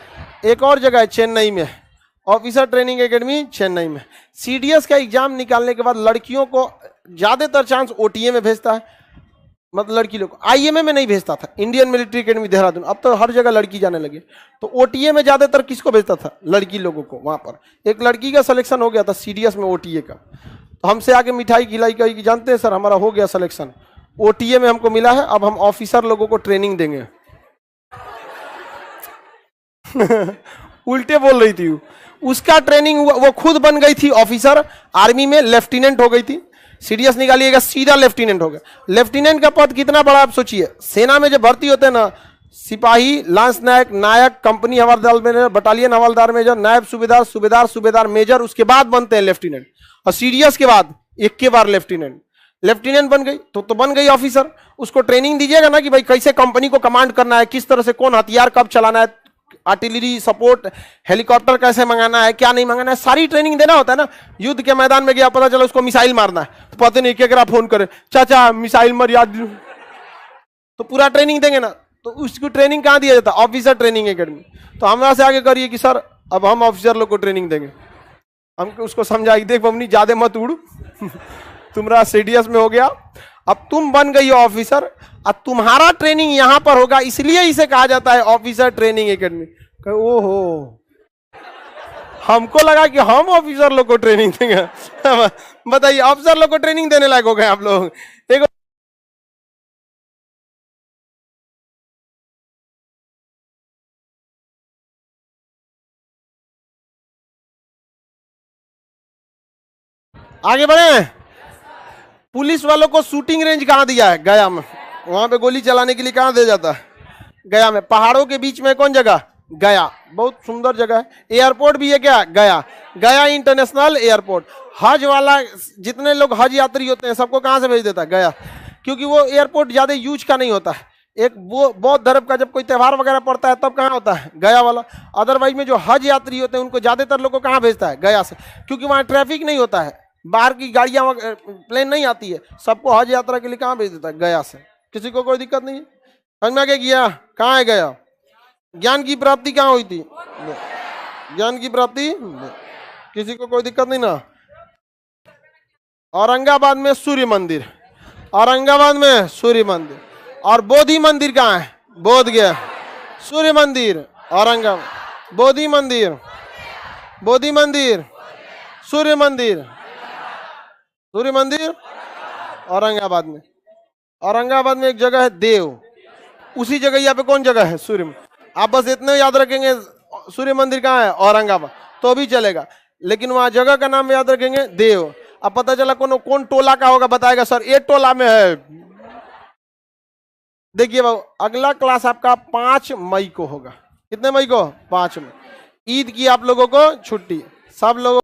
एक और जगह है चेन्नई में, ऑफिसर ट्रेनिंग एकेडमी चेन्नई में। CDS का एग्जाम निकालने के बाद लड़कियों को ज्यादातर चांस OTA में भेजता है, मतलब लड़की लोग IMA में नहीं भेजता था, इंडियन मिलिट्री एकेडमी देहरादून। अब तो हर जगह लड़की जाने लगे, तो OTA में ज्यादातर किसको भेजता था, लड़की लोगों को। वहां पर एक लड़की का सिलेक्शन हो गया था CDS में OTA का, तो हमसे आके मिठाई खिलाई कही कि जानते हैं सर हमारा हो गया सिलेक्शन, OTA में हमको मिला है, अब हम ऑफिसर लोगों को ट्रेनिंग देंगे। उल्टे बोल रही थी, उसका ट्रेनिंग हुआ, वो खुद बन गई थी ऑफिसर, आर्मी में लेफ्टिनेंट हो गई थी। CDS निकालिएगा सीधा लेफ्टिनेंट हो गया। लेफ्टिनेंट का पद कितना बड़ा आप सोचिए, सेना में जब भर्ती होते हैं ना, सिपाही, लांस नायक, नायक, कंपनी हवलदार मेजर, बटालियन हवलदार मेजर, नायब सूबेदार, सूबेदार, सूबेदार मेजर, उसके बाद बनते हैं लेफ्टिनेंट। और CDS के बाद एक के बार लेफ्टिनेंट। लेफ्टिनेंट बन गई तो बन गई ऑफिसर। उसको ट्रेनिंग दीजिएगा ना कि भाई कैसे कंपनी को कमांड करना है, किस तरह से कौन हथियार कब चलाना है, आर्टिलरी सपोर्ट, हेलीकॉप्टर कैसे मंगाना है, क्या नहीं मंगाना है, सारी ट्रेनिंग देना होता है ना। युद्ध के मैदान में गया, पता चला उसको मिसाइल मारना है, तो पता नहीं क्या फोन करे, चाचा मिसाइल मर याद, तो पूरा ट्रेनिंग देंगे ना। तो उसको ट्रेनिंग कहाँ दिया जाता है, ऑफिसर ट्रेनिंग एकेडमी। तो हमरा से आगे करिए कि सर अब हम ऑफिसर लोग को ट्रेनिंग देंगे, हम उसको समझाएंगे, देख बमनी ज्यादा मत उड़, तुम्हारा CDS में हो गया, अब तुम बन गई हो ऑफिसर, अब तुम्हारा ट्रेनिंग यहां पर होगा, इसलिए इसे कहा जाता है ऑफिसर ट्रेनिंग एकेडमी। ओहो, हमको लगा कि हम ऑफिसर लोग को ट्रेनिंग देंगे। बताइए, ऑफिसर लोग को ट्रेनिंग देने लायक हो गए आप लोग। एक आगे बढ़े। पुलिस वालों को शूटिंग रेंज कहां दिया है, गया में। वहां पे गोली चलाने के लिए कहां दिया जाता है, गया में। पहाड़ों के बीच में कौन जगह, गया, बहुत सुंदर जगह है। एयरपोर्ट भी है क्या, गया, गया इंटरनेशनल एयरपोर्ट। हज वाला जितने लोग हज यात्री होते हैं सबको कहां से भेज देता है, गया, क्योंकि वो एयरपोर्ट ज्यादा यूज का नहीं होता है। एक वो बौद्ध धर्म का जब कोई त्यौहार वगैरह पड़ता है तब कहाँ होता है, गया वाला। अदरवाइज में जो हज यात्री होते हैं उनको ज्यादातर लोग को कहाँ भेजता है, गया से, क्योंकि वहाँ ट्रैफिक नहीं होता है, बाहर की गाड़ियां प्लेन नहीं आती है, सबको हज यात्रा के लिए कहाँ भेज देता है, गया से। किसी को कोई दिक्कत नहीं है, समझ में आ गया, कहाँ है गया। ज्ञान की प्राप्ति कहाँ हुई थी, ज्ञान की प्राप्ति, किसी को कोई दिक्कत नहीं ना। औरंगाबाद में सूर्य मंदिर, औरंगाबाद में सूर्य मंदिर। और बोधि मंदिर कहाँ है, बोध गया। सूर्य मंदिर औरंगाबाद, बोधि मंदिर, बोधि मंदिर, सूर्य मंदिर, सूर्य मंदिर औरंगाबाद में। औरंगाबाद में एक जगह है देव, उसी जगह यहाँ पे कौन जगह है, सूर्य मंदिर। आप बस इतने याद रखेंगे सूर्य मंदिर कहाँ है, औरंगाबाद, तो भी चलेगा, लेकिन वहां जगह का नाम याद रखेंगे देव। अब पता चला कौन टोला का होगा, बताएगा सर ये टोला में है। देखिए बाबू, अगला क्लास आपका 5 मई को होगा। कितने मई को? 5 मई। ईद की आप लोगों को छुट्टी, सब लोगों